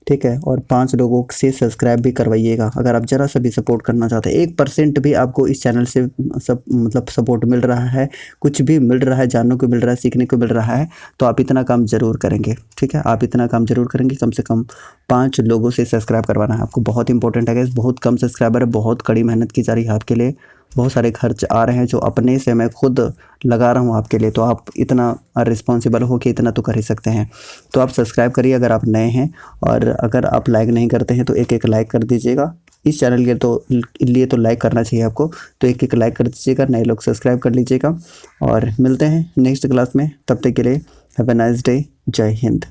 ठीक है, और 5 लोगों से सब्सक्राइब भी करवाइएगा अगर आप ज़रा सा भी सपोर्ट करना चाहते हैं। 1% भी आपको इस चैनल से मतलब सपोर्ट मिल रहा है, कुछ भी मिल रहा है, जानने को मिल रहा है, सीखने को मिल रहा है, तो आप इतना काम ज़रूर करेंगे। ठीक है, आप इतना काम ज़रूर करेंगे, कम से कम 5 लोगों से सब्सक्राइब करवाना है आपको। बहुत इंपॉर्टेंट है गाइस, बहुत कम सब्सक्राइबर है, बहुत कड़ी मेहनत की जा रही है आपके लिए। बहुत सारे खर्च आ रहे हैं जो अपने से मैं खुद लगा रहा हूँ आपके लिए। तो आप इतना रिस्पॉन्सिबल हो कि इतना तो कर ही सकते हैं। तो आप सब्सक्राइब करिए अगर आप नए हैं, और अगर आप लाइक नहीं करते हैं तो एक लाइक कर दीजिएगा। इस चैनल के लिए तो लाइक करना चाहिए आपको, तो एक लाइक कर दीजिएगा। नए लोग सब्सक्राइब कर लीजिएगा और मिलते हैं नेक्स्ट क्लास में। तब तक के लिए हैव अ नाइस डे। जय हिंद।